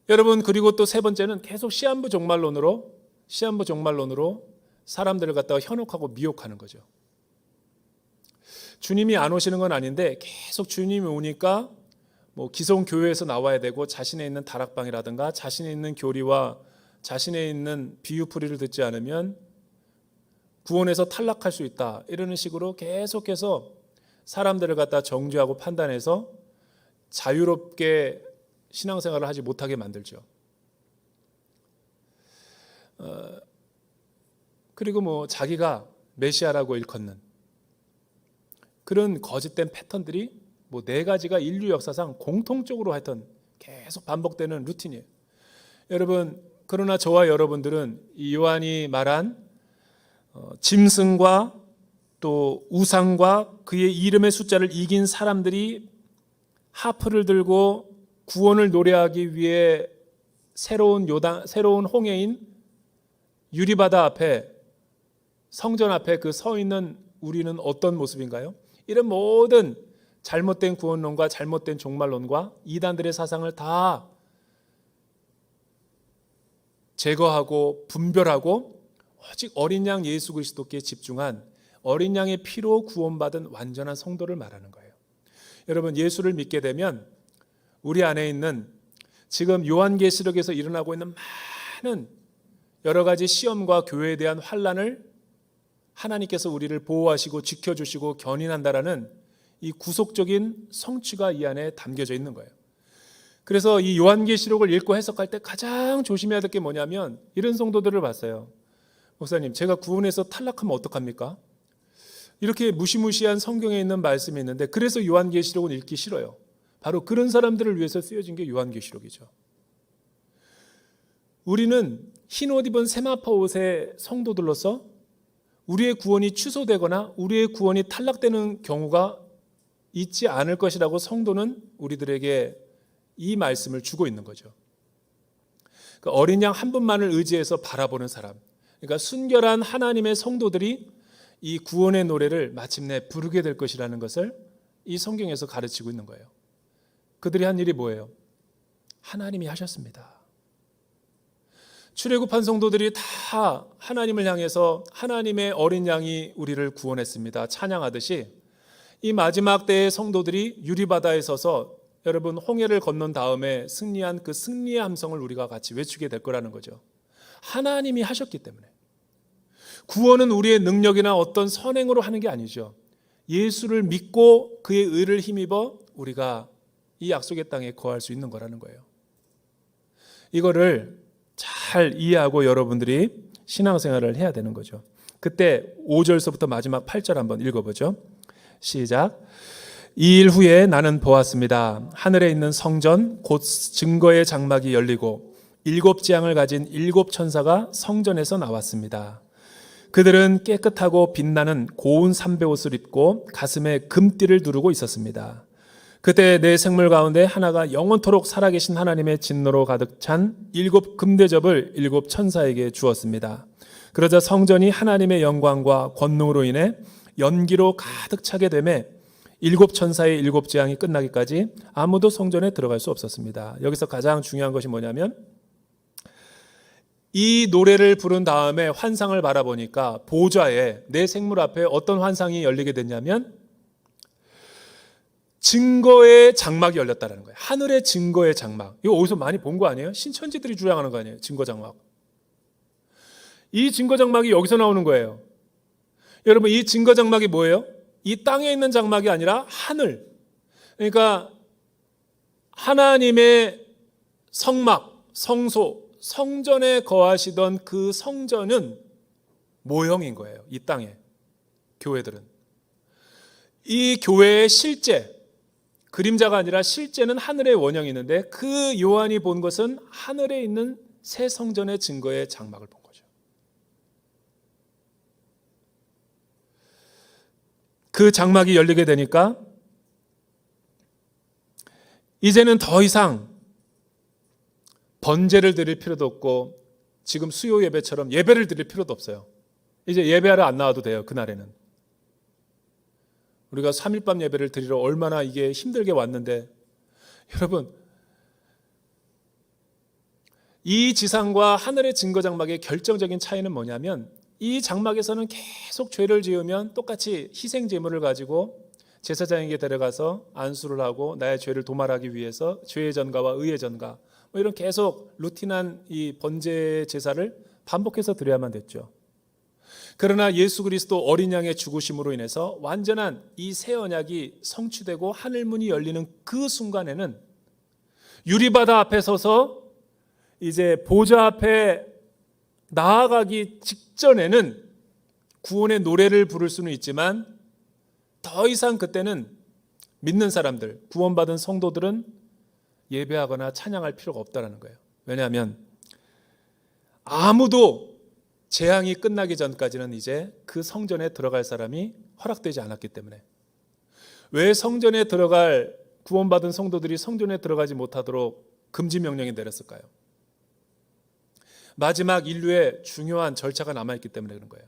여러분 그리고 또 세 번째는 계속 시한부 종말론으로 사람들을 갖다가 현혹하고 미혹하는 거죠. 주님이 안 오시는 건 아닌데 계속 주님이 오니까 뭐 기성 교회에서 나와야 되고 자신의 있는 다락방이라든가 자신의 있는 교리와 자신의 있는 비유풀이를 듣지 않으면 구원에서 탈락할 수 있다. 이러는 식으로 계속해서 사람들을 갖다 정죄하고 판단해서 자유롭게 신앙생활을 하지 못하게 만들죠. 그리고 뭐 자기가 메시아라고 일컫는 그런 거짓된 패턴들이 뭐 네 가지가 인류 역사상 공통적으로 하여튼 계속 반복되는 루틴이에요. 여러분 그러나 저와 여러분들은 이 요한이 말한 짐승과 또 우상과 그의 이름의 숫자를 이긴 사람들이 하프를 들고 구원을 노래하기 위해 새로운 홍해인 유리바다 앞에 성전 앞에 그 서 있는 우리는 어떤 모습인가요? 이런 모든 잘못된 구원론과 잘못된 종말론과 이단들의 사상을 다 제거하고 분별하고 오직 어린 양 예수 그리스도께 집중한 어린 양의 피로 구원받은 완전한 성도를 말하는 거예요. 여러분 예수를 믿게 되면 우리 안에 있는 지금 요한계시록에서 일어나고 있는 많은 여러 가지 시험과 교회에 대한 환난을 하나님께서 우리를 보호하시고 지켜주시고 견인한다라는 이 구속적인 성취가 이 안에 담겨져 있는 거예요. 그래서 이 요한계시록을 읽고 해석할 때 가장 조심해야 될 게 뭐냐면 이런 성도들을 봤어요. 목사님, 제가 구원에서 탈락하면 어떡합니까? 이렇게 무시무시한 성경에 있는 말씀이 있는데 그래서 요한계시록은 읽기 싫어요. 바로 그런 사람들을 위해서 쓰여진 게 요한계시록이죠. 우리는 흰 옷 입은 세마포 옷의 성도들로서 우리의 구원이 취소되거나 우리의 구원이 탈락되는 경우가 있지 않을 것이라고 성도는 우리들에게 이 말씀을 주고 있는 거죠. 그러니까 어린 양 한 분만을 의지해서 바라보는 사람, 그러니까 순결한 하나님의 성도들이 이 구원의 노래를 마침내 부르게 될 것이라는 것을 이 성경에서 가르치고 있는 거예요. 그들이 한 일이 뭐예요? 하나님이 하셨습니다. 출애굽한 성도들이 다 하나님을 향해서 하나님의 어린 양이 우리를 구원했습니다 찬양하듯이 이 마지막 때의 성도들이 유리바다에 서서 여러분 홍해를 건넌 다음에 승리한 그 승리의 함성을 우리가 같이 외치게 될 거라는 거죠. 하나님이 하셨기 때문에. 구원은 우리의 능력이나 어떤 선행으로 하는 게 아니죠. 예수를 믿고 그의 의를 힘입어 우리가 이 약속의 땅에 거할 수 있는 거라는 거예요. 이거를 잘 이해하고 여러분들이 신앙생활을 해야 되는 거죠. 그때 5절서부터 마지막 8절 한번 읽어보죠. 시작. 이 일 후에 나는 보았습니다. 하늘에 있는 성전 곧 증거의 장막이 열리고 7지향을 가진 7천사가 성전에서 나왔습니다. 그들은 깨끗하고 빛나는 고운 삼배옷을 입고 가슴에 금띠를 두르고 있었습니다. 그때 내 생물 가운데 하나가 영원토록 살아계신 하나님의 진노로 가득 찬 7 금대접을 7 천사에게 주었습니다. 그러자 성전이 하나님의 영광과 권능으로 인해 연기로 가득 차게 되매 7 천사의 7지향이 끝나기까지 아무도 성전에 들어갈 수 없었습니다. 여기서 가장 중요한 것이 뭐냐면 이 노래를 부른 다음에 환상을 바라보니까 보좌에 내 생물 앞에 어떤 환상이 열리게 됐냐면 증거의 장막이 열렸다는 거예요. 하늘의 증거의 장막. 이거 어디서 많이 본 거 아니에요? 신천지들이 주장하는 거 아니에요? 증거 장막. 이 증거 장막이 여기서 나오는 거예요. 여러분, 이 증거 장막이 뭐예요? 이 땅에 있는 장막이 아니라 하늘. 그러니까 하나님의 성막, 성소, 성전에 거하시던 그 성전은 모형인 거예요. 이 땅에 교회들은. 이 교회의 실제, 그림자가 아니라 실제는 하늘의 원형이 있는데 그 요한이 본 것은 하늘에 있는 새 성전의 증거의 장막을 본 거죠. 그 장막이 열리게 되니까 이제는 더 이상 번제를 드릴 필요도 없고 지금 수요 예배처럼 예배를 드릴 필요도 없어요. 이제 예배하러 안 나와도 돼요. 그날에는. 우리가 3일밤 예배를 드리러 얼마나 이게 힘들게 왔는데 여러분, 이 지상과 하늘의 증거 장막의 결정적인 차이는 뭐냐면 이 장막에서는 계속 죄를 지으면 똑같이 희생 제물을 가지고 제사장에게 데려가서 안수를 하고 나의 죄를 도말하기 위해서 죄의 전가와 의의 전가 뭐 이런 계속 루틴한 이 번제 제사를 반복해서 드려야만 됐죠. 그러나 예수 그리스도 어린 양의 죽으심으로 인해서 완전한 이 새 언약이 성취되고 하늘문이 열리는 그 순간에는 유리바다 앞에 서서 이제 보좌 앞에 나아가기 직전에는 구원의 노래를 부를 수는 있지만 더 이상 그때는 믿는 사람들, 구원받은 성도들은 예배하거나 찬양할 필요가 없다는 거예요. 왜냐하면 아무도 재앙이 끝나기 전까지는 이제 그 성전에 들어갈 사람이 허락되지 않았기 때문에. 왜 성전에 들어갈 구원받은 성도들이 성전에 들어가지 못하도록 금지 명령이 내렸을까요? 마지막 인류의 중요한 절차가 남아있기 때문에 그런 거예요.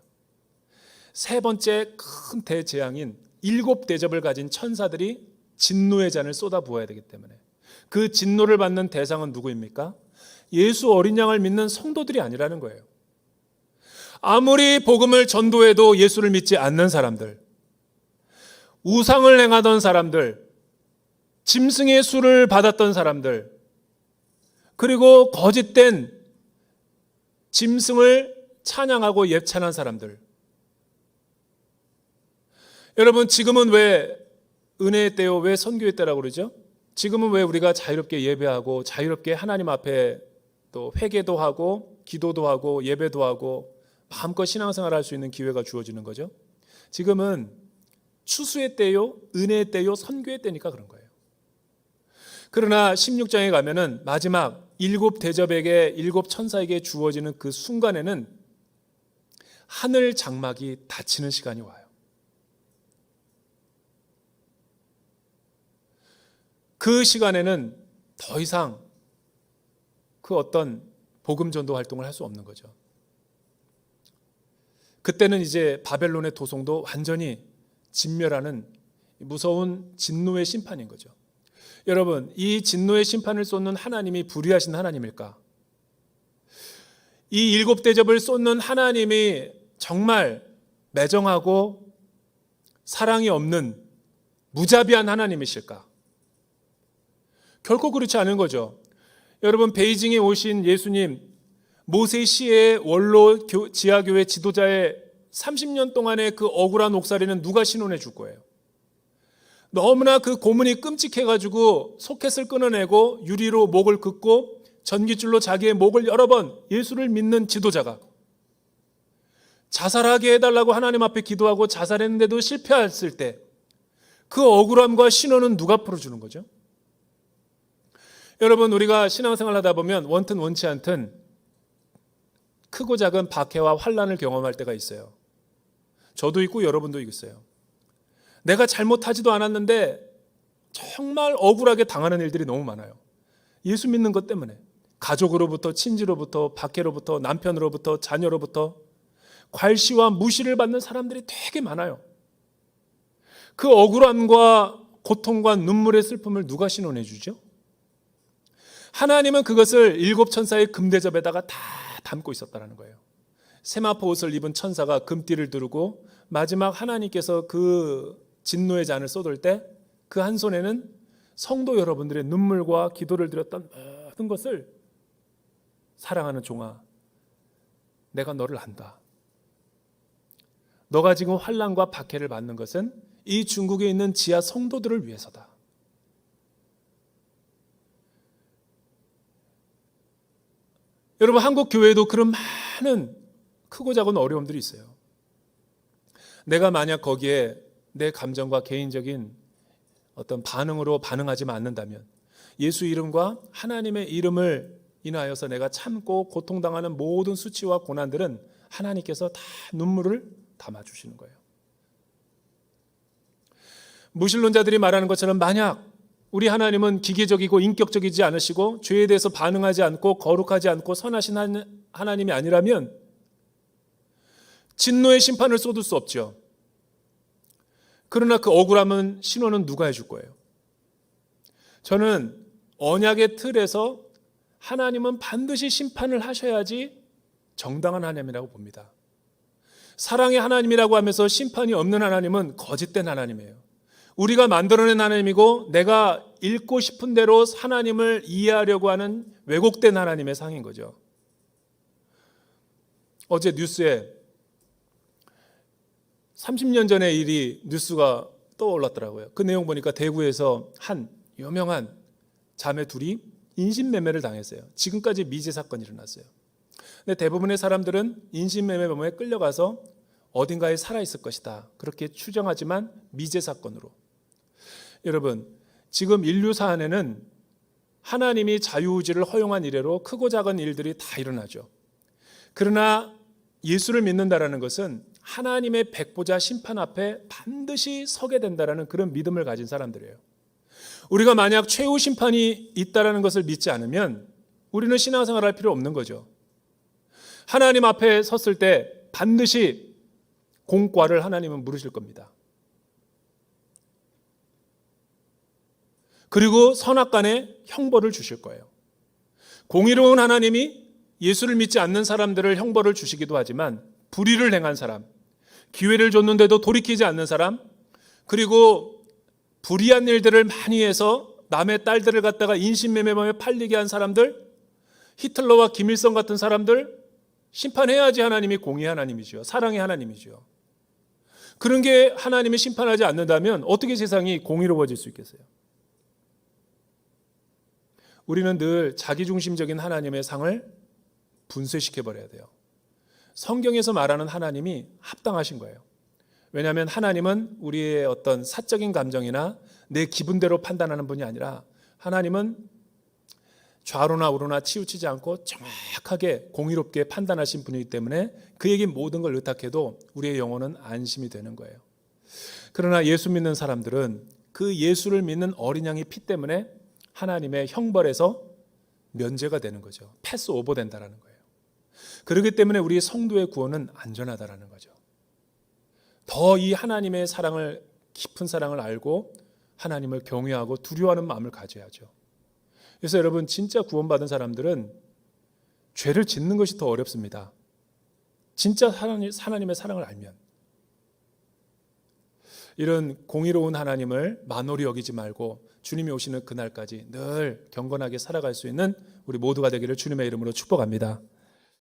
세 번째 큰 대재앙인 7 대접을 가진 천사들이 진노의 잔을 쏟아부어야 되기 때문에. 그 진노를 받는 대상은 누구입니까? 예수 어린 양을 믿는 성도들이 아니라는 거예요. 아무리 복음을 전도해도 예수를 믿지 않는 사람들, 우상을 행하던 사람들, 짐승의 수를 받았던 사람들, 그리고 거짓된 짐승을 찬양하고 예찬한 사람들. 여러분, 지금은 왜 은혜의 때요, 왜 선교의 때라고 그러죠? 지금은 왜 우리가 자유롭게 예배하고 자유롭게 하나님 앞에 또 회개도 하고 기도도 하고 예배도 하고 마음껏 신앙생활을 할 수 있는 기회가 주어지는 거죠? 지금은 추수의 때요, 은혜의 때요, 선교의 때니까 그런 거예요. 그러나 16장에 가면은 마지막 7 대접에게 7 천사에게 주어지는 그 순간에는 하늘 장막이 닫히는 시간이 와요. 그 시간에는 더 이상 그 어떤 복음 전도 활동을 할 수 없는 거죠. 그때는 이제 바벨론의 도성도 완전히 진멸하는 무서운 진노의 심판인 거죠. 여러분, 이 진노의 심판을 쏟는 하나님이 불의하신 하나님일까? 이 7 대접을 쏟는 하나님이 정말 매정하고 사랑이 없는 무자비한 하나님이실까? 결코 그렇지 않은 거죠. 여러분, 베이징에 오신 예수님, 모세시의 원로 지하교회 지도자의 30년 동안의 그 억울한 옥살이는 누가 신원해 줄 거예요? 너무나 그 고문이 끔찍해가지고 소켓을 끊어내고 유리로 목을 긋고 전깃줄로 자기의 목을 여러 번 예수를 믿는 지도자가 자살하게 해달라고 하나님 앞에 기도하고 자살했는데도 실패했을 때 그 억울함과 신원은 누가 풀어주는 거죠? 여러분, 우리가 신앙생활 하다 보면 원튼 원치 않든 크고 작은 박해와 환난을 경험할 때가 있어요. 저도 있고 여러분도 있어요. 내가 잘못하지도 않았는데 정말 억울하게 당하는 일들이 너무 많아요. 예수 믿는 것 때문에 가족으로부터, 친지로부터, 박해로부터, 남편으로부터, 자녀로부터 괄시와 무시를 받는 사람들이 되게 많아요. 그 억울함과 고통과 눈물의 슬픔을 누가 신원해 주죠? 하나님은 그것을 7 천사의 금대접에다가 다 담고 있었다는 거예요. 세마포 옷을 입은 천사가 금띠를 두르고 마지막 하나님께서 그 진노의 잔을 쏟을 때 그 한 손에는 성도 여러분들의 눈물과 기도를 드렸던 모든 것을 사랑하는 종아, 내가 너를 안다. 너가 지금 환난과 박해를 받는 것은 이 중국에 있는 지하 성도들을 위해서다. 여러분, 한국 교회에도 그런 많은 크고 작은 어려움들이 있어요. 내가 만약 거기에 내 감정과 개인적인 어떤 반응으로 반응하지 않는다면 예수 이름과 하나님의 이름을 인하여서 내가 참고 고통당하는 모든 수치와 고난들은 하나님께서 다 눈물을 담아주시는 거예요. 무신론자들이 말하는 것처럼 만약 우리 하나님은 기계적이고 인격적이지 않으시고 죄에 대해서 반응하지 않고 거룩하지 않고 선하신 하나님이 아니라면 진노의 심판을 쏟을 수 없죠. 그러나 그 억울함은 신원은 누가 해줄 거예요? 저는 언약의 틀에서 하나님은 반드시 심판을 하셔야지 정당한 하나님이라고 봅니다. 사랑의 하나님이라고 하면서 심판이 없는 하나님은 거짓된 하나님이에요. 우리가 만들어낸 하나님이고 내가 읽고 싶은 대로 하나님을 이해하려고 하는 왜곡된 하나님의 상인 거죠. 어제 뉴스에 30년 전의 일이 뉴스가 떠올랐더라고요. 그 내용 보니까 대구에서 한 유명한 자매 둘이 인신매매를 당했어요. 지금까지 미제 사건이 일어났어요. 근데 대부분의 사람들은 인신매매범에 끌려가서 어딘가에 살아있을 것이다, 그렇게 추정하지만 미제 사건으로. 여러분, 지금 인류 사안에는 하나님이 자유의지를 허용한 이래로 크고 작은 일들이 다 일어나죠. 그러나 예수를 믿는다라는 것은 하나님의 백보자 심판 앞에 반드시 서게 된다라는 그런 믿음을 가진 사람들이에요. 우리가 만약 최후 심판이 있다라는 것을 믿지 않으면 우리는 신앙생활을 할 필요 없는 거죠. 하나님 앞에 섰을 때 반드시 공과를 하나님은 물으실 겁니다. 그리고 선악간에 형벌을 주실 거예요. 공의로운 하나님이 예수를 믿지 않는 사람들을 형벌을 주시기도 하지만 불의를 행한 사람, 기회를 줬는데도 돌이키지 않는 사람, 그리고 불의한 일들을 많이 해서 남의 딸들을 갖다가 인신매매범에 팔리게 한 사람들, 히틀러와 김일성 같은 사람들 심판해야지 하나님이 공의 하나님이죠. 사랑의 하나님이죠. 그런 게 하나님이 심판하지 않는다면 어떻게 세상이 공의로워질 수 있겠어요? 우리는 늘 자기중심적인 하나님의 상을 분쇄시켜 버려야 돼요. 성경에서 말하는 하나님이 합당하신 거예요. 왜냐하면 하나님은 우리의 어떤 사적인 감정이나 내 기분대로 판단하는 분이 아니라 하나님은 좌로나 우로나 치우치지 않고 정확하게 공의롭게 판단하신 분이기 때문에 그에게 모든 걸 의탁해도 우리의 영혼은 안심이 되는 거예요. 그러나 예수 믿는 사람들은 그 예수를 믿는 어린 양의 피 때문에 하나님의 형벌에서 면제가 되는 거죠. 패스 오버 된다라는 거예요. 그렇기 때문에 우리 성도의 구원은 안전하다라는 거죠. 더 이 하나님의 사랑을, 깊은 사랑을 알고 하나님을 경외하고 두려워하는 마음을 가져야죠. 그래서 여러분, 진짜 구원받은 사람들은 죄를 짓는 것이 더 어렵습니다. 진짜 하나님의 사랑을 알면. 이런 공의로운 하나님을 만홀히 여기지 말고 주님이 오시는 그날까지 늘 경건하게 살아갈 수 있는 우리 모두가 되기를 주님의 이름으로 축복합니다.